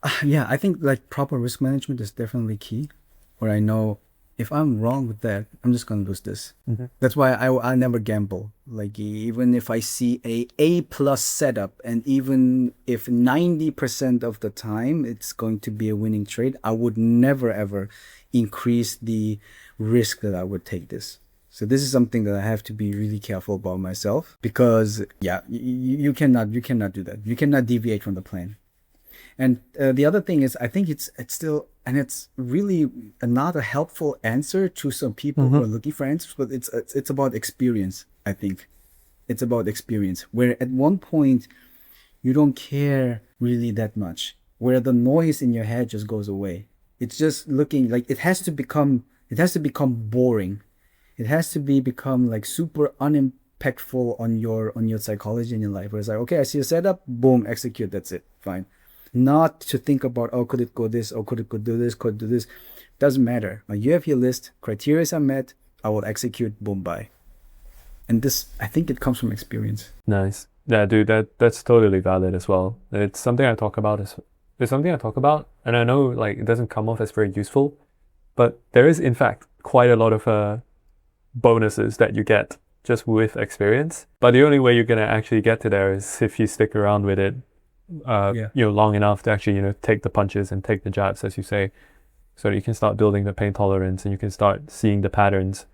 I think like proper risk management is definitely key, where I know if I'm wrong with that, I'm just gonna lose this. Mm-hmm. That's why I never gamble. Like even if I see A plus setup, and even if 90% of the time it's going to be a winning trade, I would never ever increase the risk that I would take this. So this is something that I have to be really careful about myself, because yeah, you cannot do that. You cannot deviate from the plan. And the other thing is, I think it's still, and it's really not a helpful answer to some people who are looking for answers, but it's about experience. I think it's about experience, where at one point you don't care really that much, where the noise in your head just goes away. It's just looking like it has to become boring. It has to become like super unimpactful on your psychology in your life. Where it's like, okay, I see a setup, boom, execute, that's it, fine. Not to think about, oh, could it go this, or could it go do this, could do this. Doesn't matter. When you have your list, criteria are met, I will execute, boom, bye. And this, I think it comes from experience. Nice. Yeah, dude, that's totally valid as well. It's something I talk about. It's something I talk about, and I know like it doesn't come off as very useful, but there is in fact quite a lot of bonuses that you get just with experience. But the only way you're gonna actually get to there is if you stick around with it long enough to actually take the punches and take the jabs, as you say, so that you can start building the pain tolerance and you can start seeing the patterns,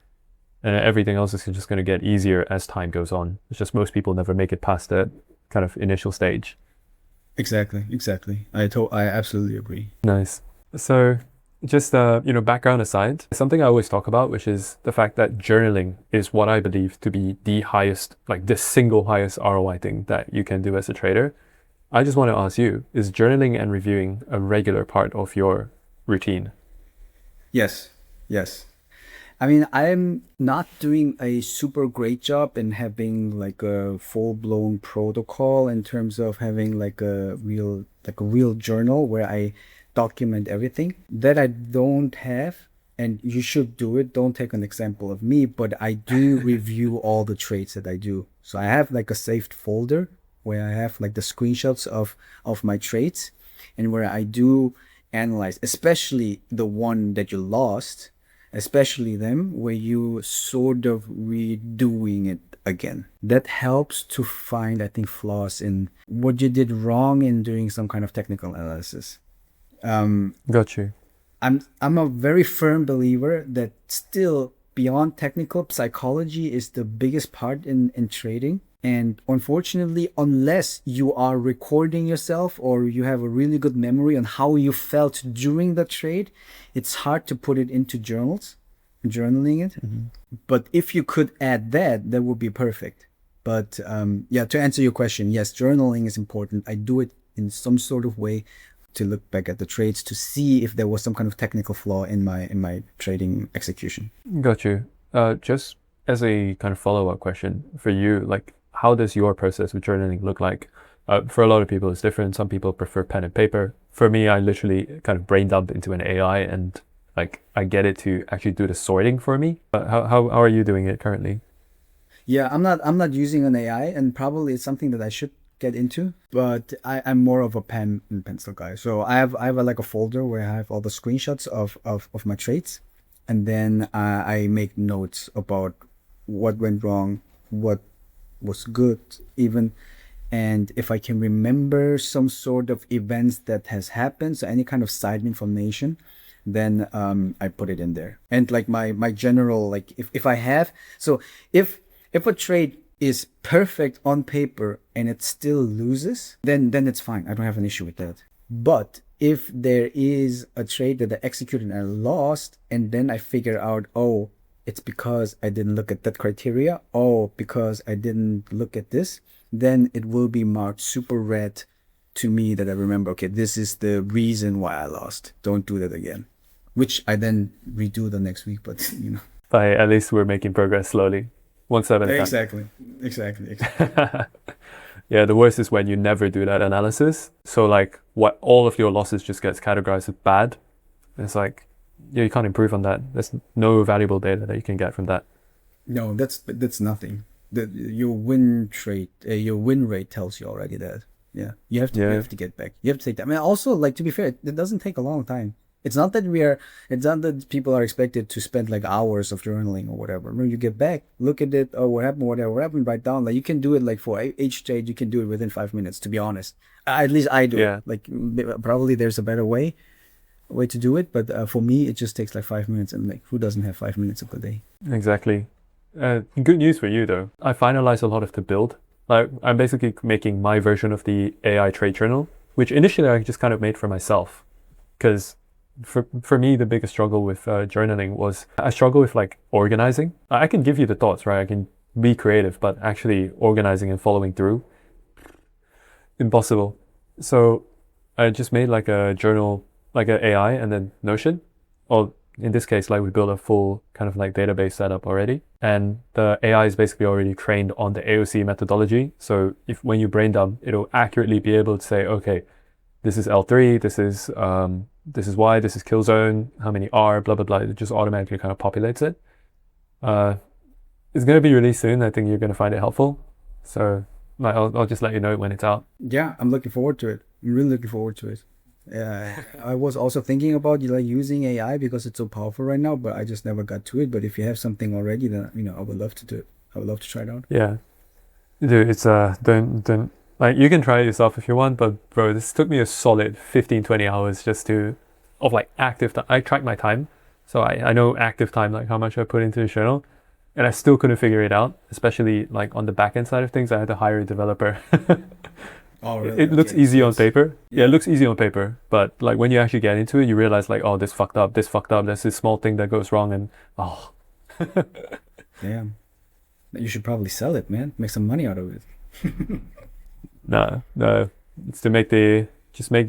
and everything else is just going to get easier as time goes on. It's just most people never make it past that kind of initial stage. Exactly. I absolutely agree. Nice. So just background aside, something I always talk about, which is the fact that journaling is what I believe to be the highest, like the single highest ROI thing that you can do as a trader. I just want to ask you, is journaling and reviewing a regular part of your routine? Yes. I mean, I'm not doing a super great job in having like a full-blown protocol in terms of having like a real journal where I document everything. That I don't have, and you should do it. Don't take an example of me, but I do review all the trades that I do. So I have like a saved folder where I have like the screenshots of my trades, and where I do analyze, especially the one that you lost, especially them where you sort of redoing it again. That helps to find, I think, flaws in what you did wrong in doing some kind of technical analysis. Got you. I'm a very firm believer that still beyond technical, psychology is the biggest part in trading. And unfortunately, unless you are recording yourself or you have a really good memory on how you felt during the trade, it's hard to put it into journaling it. But if you could add that would be perfect. But to answer your question, yes, journaling is important. I do it in some sort of way to look back at the trades to see if there was some kind of technical flaw in my trading execution. Got you. Just as a kind of follow-up question for you, like, how does your process with journaling look like? For a lot of people, it's different. Some people prefer pen and paper. For me, I literally kind of brain dump into an AI and like I get it to actually do the sorting for me. How are you doing it currently? Yeah, I'm not using an AI, and probably it's something that I should get into. But I'm more of a pen and pencil guy. So I have like a folder where I have all the screenshots of my trades, and then I make notes about what went wrong, what was good even, and if I can remember some sort of events that has happened, so any kind of side information, then I put it in there. And like my general, like if I have, so if a trade is perfect on paper and it still loses, then it's fine. I don't have an issue with that. But if there is a trade that I executed and I lost, and then I figure out, oh, it's because I didn't look at that criteria, because I didn't look at this, then it will be marked super red to me, that I remember, okay, this is the reason why I lost. Don't do that again. Which I then redo the next week, but But at least we're making progress slowly. 1 step at a time. Exactly. Yeah, the worst is when you never do that analysis. So like what all of your losses just gets categorized as bad. It's like, you can't improve on that. There's no valuable data that you can get from that. No, that's nothing. Your win rate tells you already that. Yeah, you have to get back. You have to take that. I mean, also, like, to be fair, it doesn't take a long time. It's not that people are expected to spend like hours of journaling or whatever. When you get back, look at it, oh, what happened, write down. Like you can do it like for each stage, you can do it within 5 minutes, to be honest. At least I do it. Yeah, Like probably there's a better way to do it, but for me, it just takes like 5 minutes, and like who doesn't have 5 minutes of the day? exactly. Good news for you though. I finalized a lot of the build. Like I'm basically making my version of the AI trade journal, which initially I just kind of made for myself, because for me the biggest struggle with journaling was I struggle with like organizing. I can give you the thoughts, right? I can be creative, but actually organizing and following through, impossible. So I just made like a journal, like an AI, and then Notion. Or in this case, like we built a full kind of like database setup already. And the AI is basically already trained on the AOC methodology. So if when you brain dump, it'll accurately be able to say, okay, this is L3, this is Y, this is kill zone, how many R, blah, blah, blah. It just automatically kind of populates it. It's going to be released soon. I think you're going to find it helpful. So like, I'll just let you know when it's out. Yeah, I'm looking forward to it. I'm really looking forward to it. I was also thinking about like using AI because it's so powerful right now, but I just never got to it. But if you have something already, then I would love to do it. I would love to try it out. Yeah, dude, it's don't like, you can try it yourself if you want, but bro, this took me a solid 15-20 hours just of like active time. I track my time, so I know active time, like how much I put into the journal, and I still couldn't figure it out, especially like on the back end side of things. I had to hire a developer. Oh, really? It looks Okay, easy on yes. paper. Yeah, it looks easy on paper, but like when you actually get into it, you realize like, oh, this fucked up, there's this small thing that goes wrong, and oh, Damn. You should probably sell it, man. Make some money out of it. no, it's to make the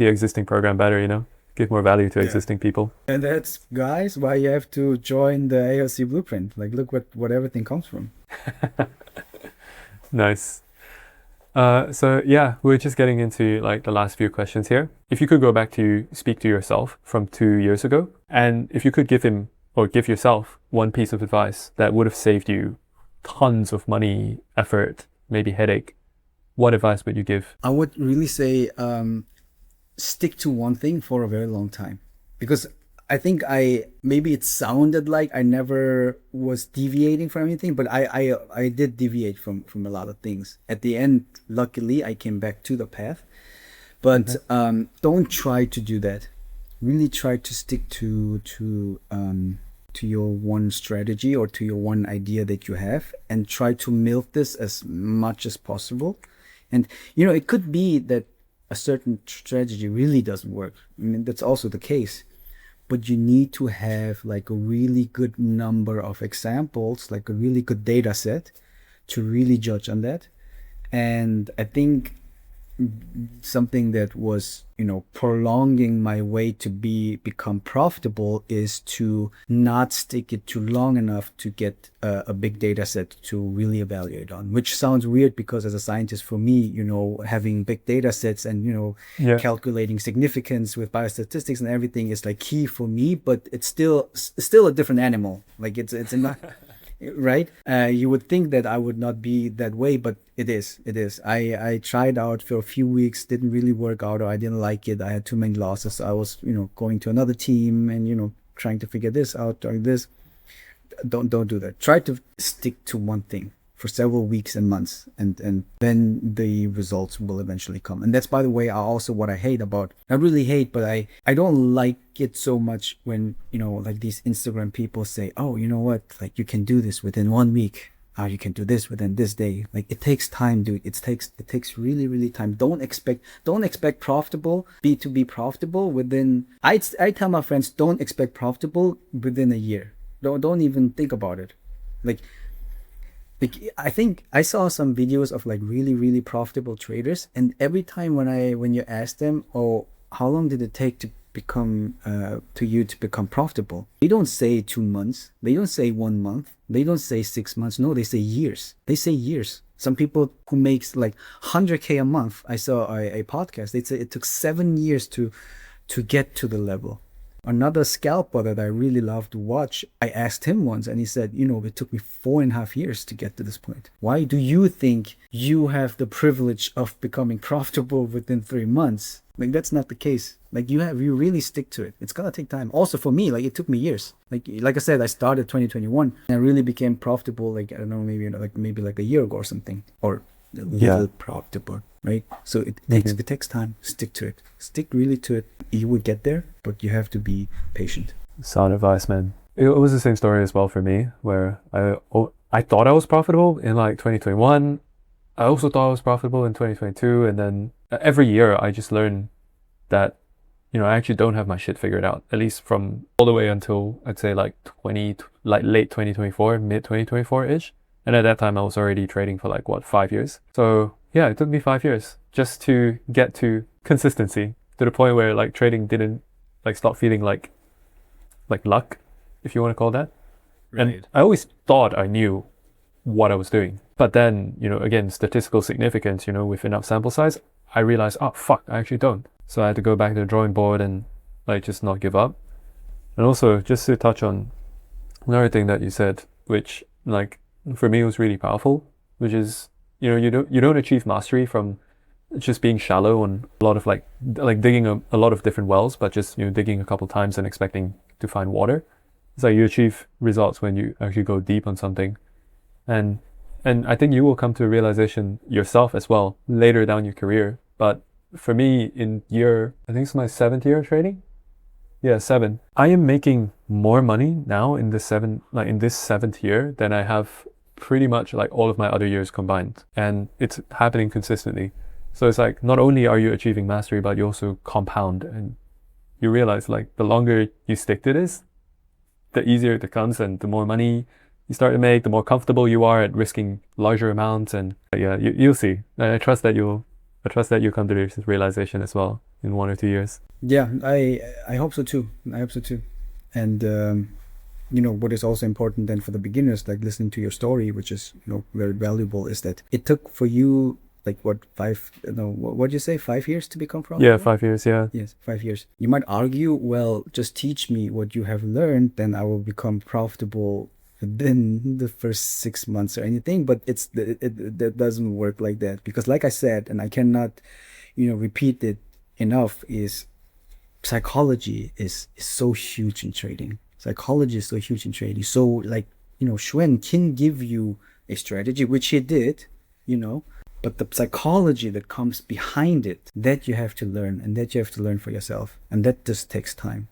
existing program better, give more value to Yeah. existing people. And that's, guys, why you have to join the AOC blueprint. Like, look what everything comes from. Nice. So yeah, we're just getting into like the last few questions here. If you could go back to speak to yourself from 2 years ago, and if you could give him or give yourself one piece of advice that would have saved you tons of money, effort, maybe headache, what advice would you give? I would really say stick to one thing for a very long time, because I think maybe it sounded like I never was deviating from anything, but I did deviate from a lot of things. At the end, luckily, I came back to the path. But don't try to do that. Really try to stick to your one strategy or to your one idea that you have, and try to milk this as much as possible. And it could be that a certain strategy really doesn't work. I mean, that's also the case. But you need to have like a really good number of examples, like a really good data set to really judge on that. And I think something that was prolonging my way to become profitable is to not stick it too long enough to get a big data set to really evaluate on, which sounds weird because as a scientist, for me, having big data sets and Yeah. calculating significance with biostatistics and everything is like key for me, but it's still a different animal. Like it's not right. You would think that I would not be that way, but it is. I tried out for a few weeks, didn't really work out, or I didn't like it. I had too many losses. I was going to another team and trying to figure this out, doing this. Don't do that. Try to stick to one thing for several weeks and months, and then the results will eventually come. And that's, by the way, also what I hate about, not really hate, but I don't like it so much when like these Instagram people say, oh, you know what, like you can do this within 1 week, you can do this within this day. Like it takes time, dude. It takes really, really time. Don't expect profitable to be profitable within, I tell my friends, don't expect profitable within a year. Don't even think about it. Like I think I saw some videos of like really, really profitable traders, and every time when you ask them, oh, how long did it take to become profitable, they don't say 2 months, they don't say 1 month, they don't say 6 months. No, they say years. Some people who makes like 100K a month, I saw a podcast, they say it took 7 years to get to the level. Another scalper that I really love to watch, I asked him once and he said, it took me 4.5 years to get to this point. Why do you think you have the privilege of becoming profitable within 3 months? Like that's not the case. Like you really stick to it. It's gonna take time. Also for me, like it took me years. Like I said, I started 2021 and I really became profitable. Like I don't know, maybe like a year ago or something, or a little profitable, right? So it takes time. Stick to it. Stick really to it. You will get there, but you have to be patient. Sound advice, man. It was the same story as well for me, where I thought I was profitable in like 2021. I also thought I was profitable in 2022, and then every year I just learn that, you know, I actually don't have my shit figured out, at least from all the way until I'd say like late 2024, mid 2024-ish. And at that time I was already trading for like, what, 5 years? So yeah, it took me 5 years just to get to consistency, to the point where like trading didn't like stop feeling like luck, if you want to call that. Right. And I always thought I knew what I was doing. But then, you know, again, statistical significance, you know, with enough sample size, I realized, oh, fuck, I actually don't. So I had to go back to the drawing board and like just not give up. And also just to touch on another thing that you said, which like for me was really powerful, which is, you know, you don't achieve mastery from just being shallow on a lot of like digging a lot of different wells, but just, you know, digging a couple times and expecting to find water. It's like you achieve results when you actually go deep on something. And I think you will come to a realization yourself as well later down your career. But for me, I think it's my 7th year of trading. Yeah, 7. I am making more money now in this 7th year than I have pretty much like all of my other years combined. And it's happening consistently. So it's like, not only are you achieving mastery, but you also compound, and you realize like the longer you stick to this, the easier it becomes, and the more money you start to make, the more comfortable you are at risking larger amounts. And yeah, you'll see. I trust that you'll come to this realization as well in 1 or 2 years. Yeah, I hope so too. And you know, what is also important then for the beginners, like listening to your story, which is, you know, very valuable, is that it took for you like what, 5, no, what do you say, 5 years to become profitable? Yeah, 5 years, yeah. Yes, 5 years. You might argue, well, just teach me what you have learned, then I will become profitable within the first 6 months or anything. But that doesn't work like that, because like I said, and I cannot, you know, repeat it enough, is psychology is so huge in trading. Psychology is so huge in trading. So like, you know, Xuan can give you a strategy, which he did, you know, but the psychology that comes behind it, that you have to learn, and that you have to learn for yourself. And that just takes time.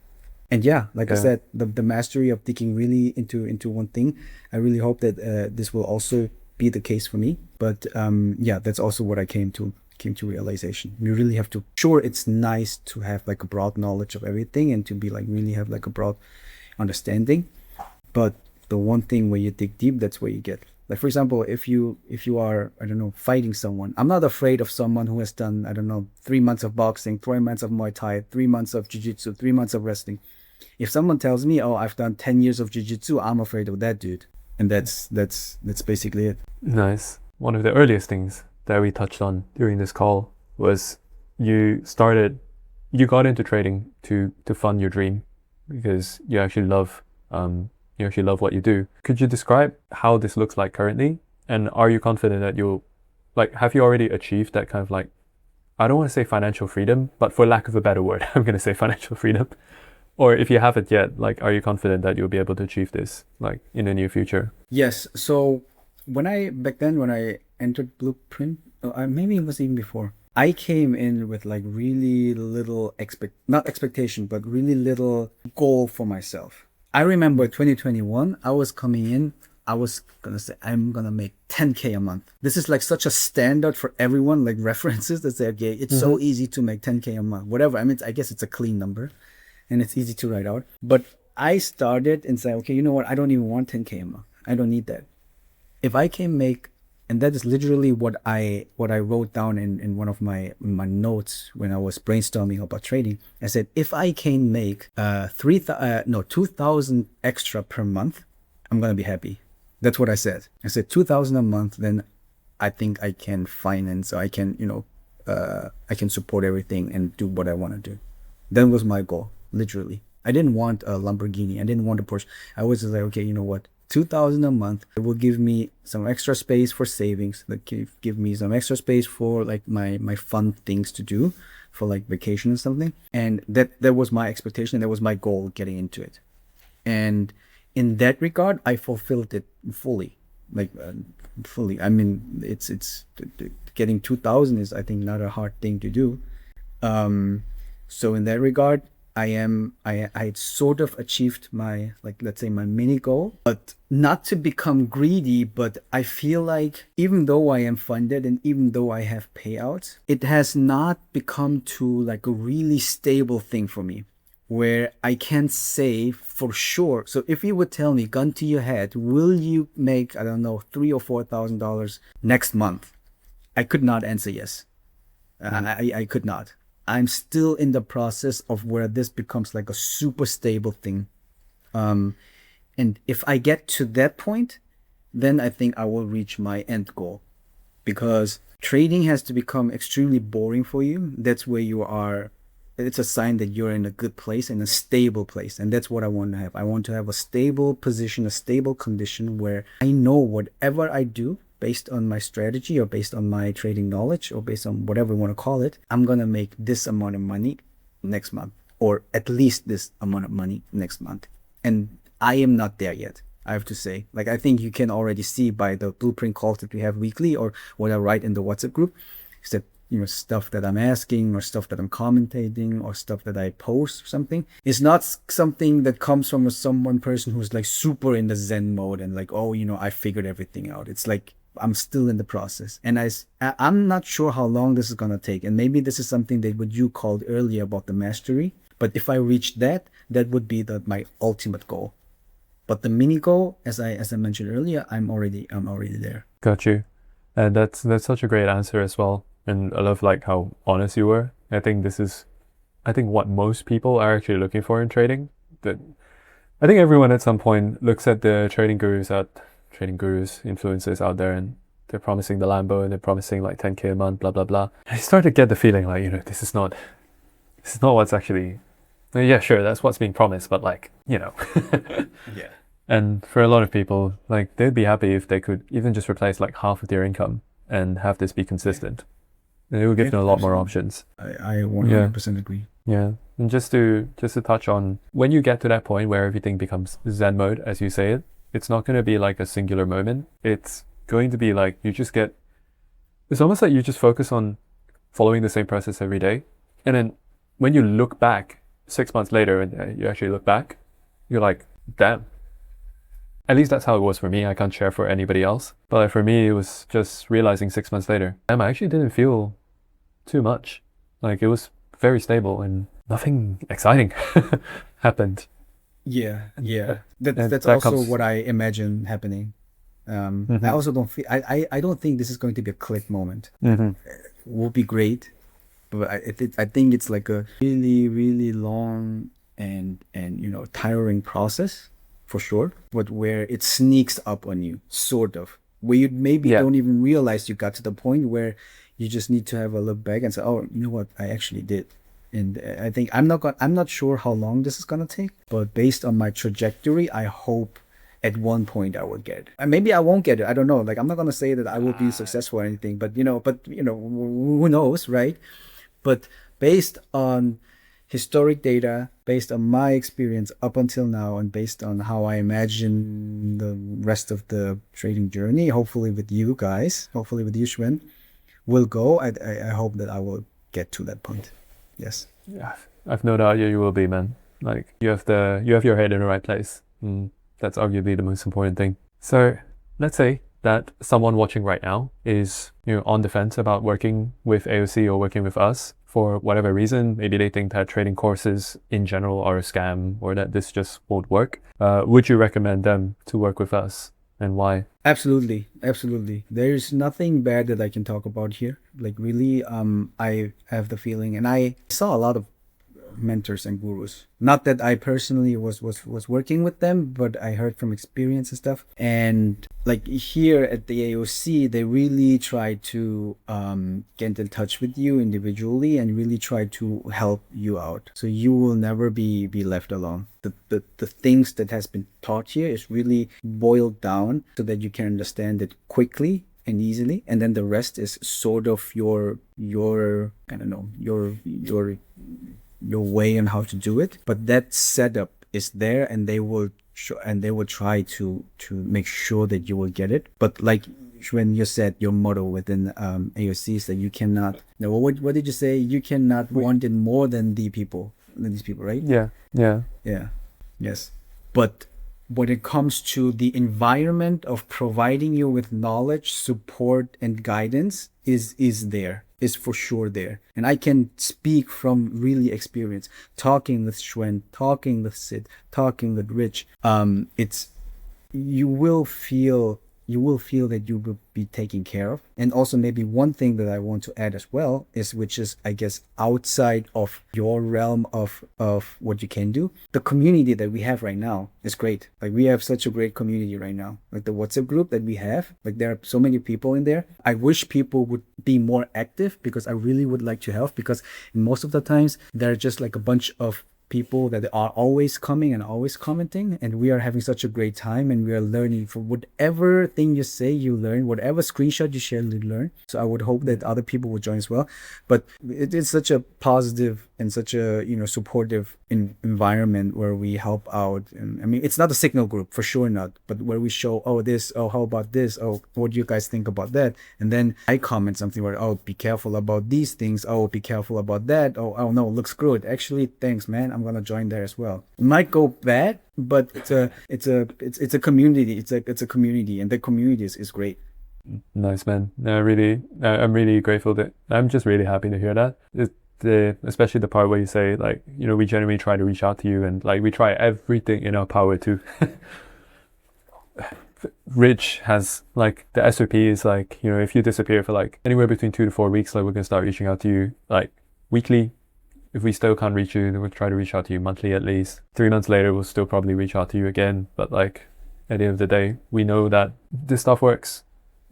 And yeah, like I said, the mastery of digging really into one thing, I really hope that this will also be the case for me. But yeah, that's also what I came to realization. You really have to, sure, it's nice to have like a broad knowledge of everything and to be like really have like a broad understanding. But the one thing where you dig deep, that's where you get. Like, for example, if you are, I don't know, fighting someone, I'm not afraid of someone who has done, I don't know, 3 months of boxing, 3 months of Muay Thai, 3 months of Jiu-Jitsu, 3 months of wrestling. If someone tells me, oh, I've done 10 years of Jiu-Jitsu, I'm afraid of that dude. And that's basically it. Nice. One of the earliest things that we touched on during this call was you got into trading to fund your dream, because you actually love what you do. Could you describe how this looks like currently? And are you confident that you'll, like, have you already achieved that kind of like, I don't want to say financial freedom, but for lack of a better word, I'm going to say financial freedom. Or if you haven't yet, like, are you confident that you'll be able to achieve this, like, in the near future? Yes. So back then when I entered Blueprint, maybe it was even before, I came in with like really little not expectation, but really little goal for myself. I remember 2021, I was coming in, I was gonna say, I'm gonna make 10K a month. This is like such a standard for everyone, like references that say, okay, it's so easy to make 10K a month, whatever. I mean, I guess it's a clean number and it's easy to write out. But I started and said, okay, you know what? I don't even want 10K a month. I don't need that. If I can make, and that is literally what I wrote down in one of my notes when I was brainstorming about trading. I said, if I can make 2,000 extra per month, I'm gonna be happy. That's what I said. I said 2,000 a month, then I think I can finance, or I can, you know, I can support everything and do what I want to do. That was my goal, literally. I didn't want a Lamborghini. I didn't want a Porsche. I was just like, okay, you know what? 2,000 a month, it will give me some extra space for savings, that give me some extra space for like my fun things to do. for like vacation or something. And that was my expectation. That was my goal getting into it. And in that regard, I fulfilled it fully, like fully. I mean, it's getting 2,000 is, I think, not a hard thing to do. So in that regard, I sort of achieved my, like, let's say my mini goal, but not to become greedy. But I feel like even though I am funded and even though I have payouts, it has not become to like a really stable thing for me, where I can say for sure. So if you would tell me, gun to your head, will you make, I don't know, $3,000 or $4,000 next month? I could not answer yes. I could not. I'm still in the process of where this becomes like a super stable thing. And if I get to that point, then I think I will reach my end goal, because trading has to become extremely boring for you. That's where you are. It's a sign that you're in a good place, in a stable place. And that's what I want to have. I want to have a stable position, a stable condition where I know whatever I do, based on my strategy or based on my trading knowledge or based on whatever you want to call it, I'm going to make this amount of money next month, or at least this amount of money next month. And I am not there yet, I have to say. Like, I think you can already see by the blueprint calls that we have weekly, or what I write in the WhatsApp group, is that, you know, stuff that I'm asking or stuff that I'm commentating or stuff that I post or something, is not something that comes from one person who's like super in the Zen mode and like, oh, you know, I figured everything out. It's like, I'm still in the process, and I'm not sure how long this is gonna take. And maybe this is something that what you called earlier about the mastery. But if I reach that, that would be my ultimate goal. But the mini goal, as I mentioned earlier, I'm already there. Got you. And that's such a great answer as well. And I love like how honest you were. I think what most people are actually looking for in trading. That I think everyone at some point looks at the trading gurus, influencers out there, and they're promising the Lambo and they're promising like 10K a month, blah blah blah. I start to get the feeling like, you know, this is not what's actually, yeah, sure, that's what's being promised, but like, you know. Yeah. And for a lot of people, like, they'd be happy if they could even just replace like half of their income and have this be consistent. And it would give them a lot more options. I 100% agree. Yeah. And just to touch on, when you get to that point where everything becomes Zen mode, as you say it, it's not going to be like a singular moment. It's going to be like it's almost like you just focus on following the same process every day. And then when you look back 6 months later and you actually look back, you're like, damn. At least that's how it was for me. I can't share for anybody else. But for me, it was just realizing 6 months later, I actually didn't feel too much. Like, it was very stable and nothing exciting happened. Yeah. That's also what I imagine happening. I also don't feel, I don't think this is going to be a click moment. It will be great, but I think it's like a really, really long and you know, tiring process for sure, but where it sneaks up on you, sort of, where you maybe don't even realize you got to the point where you just need to have a look back and say, oh, you know what, I actually did. And I think I'm not sure how long this is gonna take, but based on my trajectory, I hope at one point I will get it. And maybe I won't get it. I don't know. Like, I'm not gonna say that I will be successful or anything, but you know, who knows, right? But based on historic data, based on my experience up until now, and based on how I imagine the rest of the trading journey, hopefully with you guys, hopefully with you, Shwen, will go. I hope that I will get to that point. Yes. Yeah, I've no doubt you will be, man. Like, you have your head in the right place. That's arguably the most important thing. So let's say that someone watching right now is, you know, on the fence about working with AOC or working with us for whatever reason. Maybe they think that trading courses in general are a scam, or that this just won't work. Would you recommend them to work with us, and why? Absolutely. There's nothing bad that I can talk about here. Like, really, I have the feeling, and I saw a lot of mentors and gurus. Not that I personally was working with them, but I heard from experience and stuff. And like, here at the AOC, they really try to get in touch with you individually and really try to help you out, so you will never be left alone. The things that has been taught here is really boiled down so that you can understand it quickly and easily, and then the rest is sort of your I don't know, your way on how to do it. But that setup is there, and they will try to make sure that you will get it. But like when you said your motto within AOC is that you cannot, no, what did you say? You cannot want it more than these people, right? Yeah. Yes. But when it comes to the environment of providing you with knowledge, support, and guidance is for sure there. And I can speak from really experience, talking with Shwen, talking with Sid, talking with Rich. You will feel that you will be taken care of. And also maybe one thing that I want to add as well is, which is, I guess, outside of your realm of what you can do, the community that we have right now is great. Like, we have such a great community right now. Like the WhatsApp group that we have, like there are so many people in there. I wish people would be more active, because I really would like to help, because most of the times they're just like a bunch of people that are always coming and always commenting, and we are having such a great time, and we are learning from whatever thing you say, you learn, whatever screenshot you share, you learn. So I would hope that other people would join as well. But it is such a positive and such a supportive environment where we help out. And I mean, it's not a signal group, for sure not, but where we show, how about this, what do you guys think about that, and then I comment something where, be careful about these things, be careful about that, no, looks good, actually, thanks man, I'm gonna join there as well. It might go bad, but it's a community. It's a community, and the community is great. Nice, man. I'm really grateful that I'm just really happy to hear that. Especially the part where you say, like, we genuinely try to reach out to you, and like we try everything in our power to. Rich has, like, the SOP is like, if you disappear for like anywhere between 2 to 4 weeks, like we're gonna start reaching out to you like weekly. If we still can't reach you, then we'll try to reach out to you monthly at least. 3 months later, we'll still probably reach out to you again. But like, at the end of the day, we know that this stuff works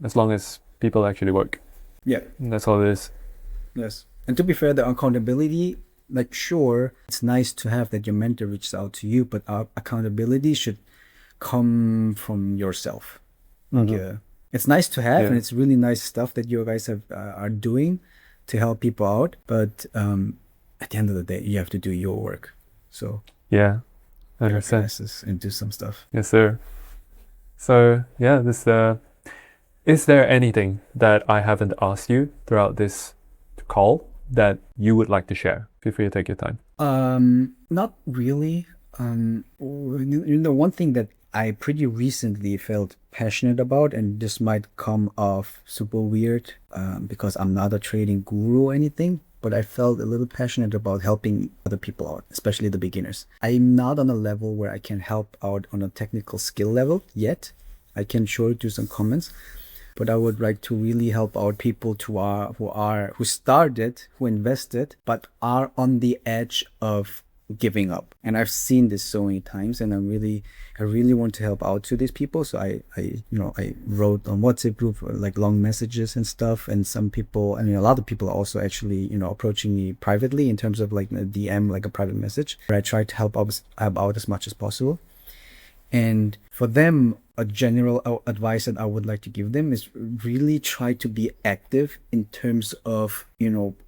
as long as people actually work. Yeah. And that's all it is. Yes. And to be fair, the accountability, like, sure, it's nice to have that your mentor reaches out to you, but our accountability should come from yourself. Mm-hmm. It's nice to have, and it's really nice stuff that you guys are doing to help people out. But at the end of the day, you have to do your work. So yeah, 100%. And do some stuff. Yes, sir. So yeah, is there anything that I haven't asked you throughout this call that you would like to share? Feel free to take your time. Not really. One thing that I pretty recently felt passionate about, and this might come off super weird because I'm not a trading guru or anything, but I felt a little passionate about helping other people out, especially the beginners. I'm not on a level where I can help out on a technical skill level yet. I can sure do some comments, but I would like to really help out people who started, who invested, but are on the edge of giving up. And I've seen this so many times, and I really want to help out to these people. So I wrote on WhatsApp group like long messages and stuff, and some people, a lot of people are also actually approaching me privately in terms of like a DM, like a private message, where I try to help out as much as possible. And for them, a general advice that I would like to give them is really try to be active in terms of,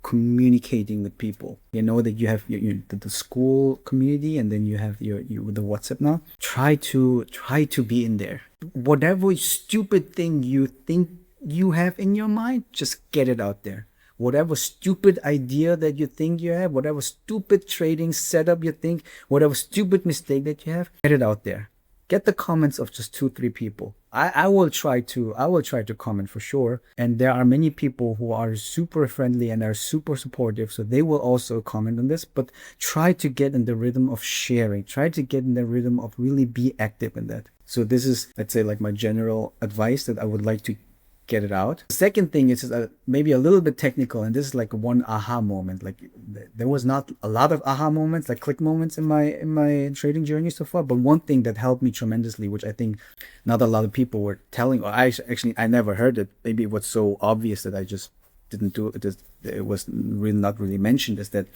communicating with people. That you have the school community, and then you have your the WhatsApp now. Try to be in there. Whatever stupid thing you think you have in your mind, just get it out there. Whatever stupid idea that you think you have, whatever stupid trading setup you think, whatever stupid mistake that you have, get it out there. Get the comments of just 2-3 people. I will try to comment for sure. And there are many people who are super friendly and are super supportive, so they will also comment on this. But try to get in the rhythm of sharing. Try to get in the rhythm of really be active in that. So this is, let's say, like my general advice that I would like to get it out. The second thing is maybe a little bit technical, and this is like one aha moment. Like, there was not a lot of aha moments, like click moments in my trading journey so far, but one thing that helped me tremendously, which I think not a lot of people were telling, or I never heard it, maybe it was so obvious that I just didn't do it, it was really not really mentioned, is that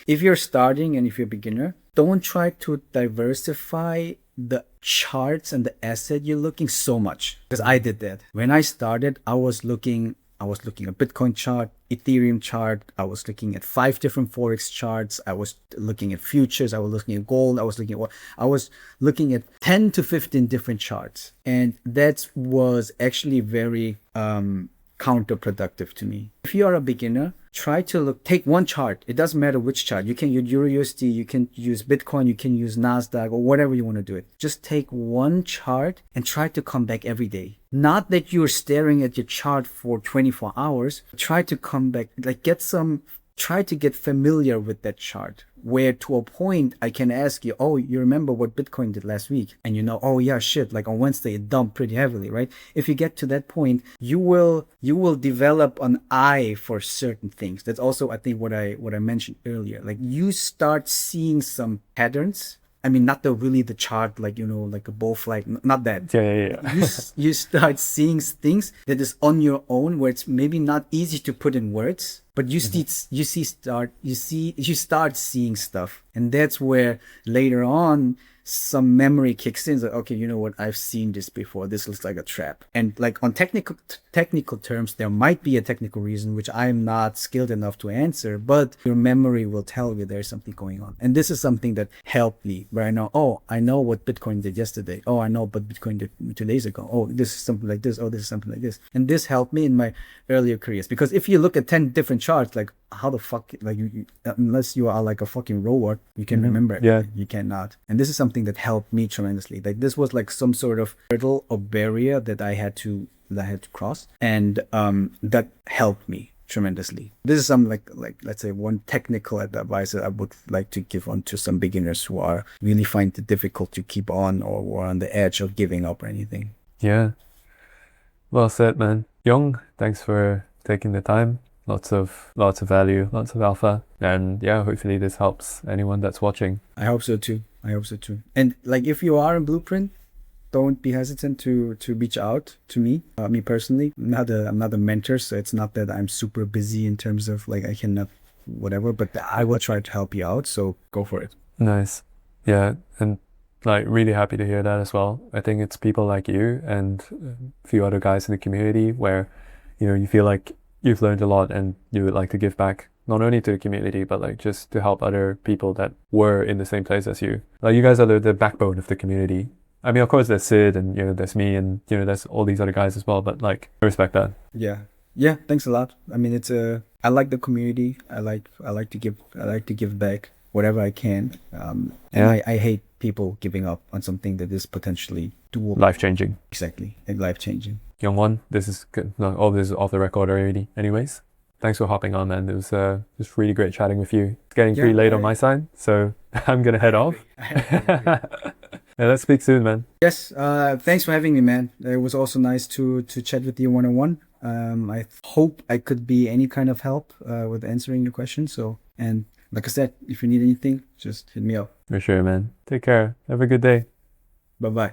if you're starting and if you're a beginner, don't try to diversify the charts and the asset you're looking so much, because I did that. When I started, I was looking at Bitcoin chart, Ethereum chart. I was looking at 5 different Forex charts. I was looking at futures. I was looking at gold. I was looking at 10 to 15 different charts. And that was actually very counterproductive to me. If you are a beginner, try to take one chart. It doesn't matter which chart. You can use EURUSD, you can use Bitcoin, you can use NASDAQ, or whatever you want to do it. Just take one chart and try to come back every day. Not that you're staring at your chart for 24 hours. Try to come back, try to get familiar with that chart, where to a point I can ask you, oh, you remember what Bitcoin did last week? And you know, oh yeah, shit, like on Wednesday it dumped pretty heavily, right? If you get to that point, you will develop an eye for certain things. That's also, I think, what I mentioned earlier. Like, you start seeing some patterns. I mean, not the chart, like, you know, like a bull flag, not that. Yeah. You start seeing things that is on your own, where it's maybe not easy to put in words, but you start seeing stuff. And that's where later on some memory kicks in. It's like, okay, you know what, I've seen this before. This looks like a trap. And like, on technical terms, there might be a technical reason which I'm not skilled enough to answer, but your memory will tell you there's something going on. And this is something that helped me, where I know what Bitcoin did yesterday. Oh, I know what Bitcoin did 2 days ago. Oh, this is something like this. Oh, this is something like this. And this helped me in my earlier careers, because if you look at 10 different charts, like, how the fuck, like, you unless you are like a fucking robot, you can remember it. Yeah, you cannot. And this is something that helped me tremendously. Like, this was like some sort of hurdle or barrier that I had to cross, and that helped me tremendously. This is some like let's say one technical advice that I would like to give on to some beginners who are really find it difficult to keep on, or on the edge of giving up or anything. Yeah, well said, man. Young, thanks for taking the time. Lots of value, lots of alpha, and yeah, hopefully this helps anyone that's watching. I hope so too. And like, if you are in Blueprint, don't be hesitant to reach out to me. Me personally, I'm not a mentor, so it's not that I'm super busy in terms of like I cannot whatever, but I will try to help you out. So go for it. Nice. Yeah, and like, really happy to hear that as well. I think it's people like you and a few other guys in the community where, you know, you feel like you've learned a lot and you would like to give back, not only to the community, but like just to help other people that were in the same place as you. Like, you guys are the backbone of the community. I mean, of course there's Sid, and you know, there's me, and you know, there's all these other guys as well, but like, I respect that. Yeah, thanks a lot. I mean, I like the community. I like to give back whatever I can. And I hate people giving up on something that is potentially doable. Life-changing. Exactly, and life-changing. Young one, this is good. No, all this is off the record already. Anyways, thanks for hopping on, man. It was just really great chatting with you. It's getting pretty late on my side, so I'm gonna head off. Yeah, let's speak soon, man. Yes, thanks for having me, man. It was also nice to chat with you one-on-one. I hope I could be any kind of help with answering your questions. So, and like I said, if you need anything, just hit me up. For sure, man. Take care. Have a good day. Bye-bye.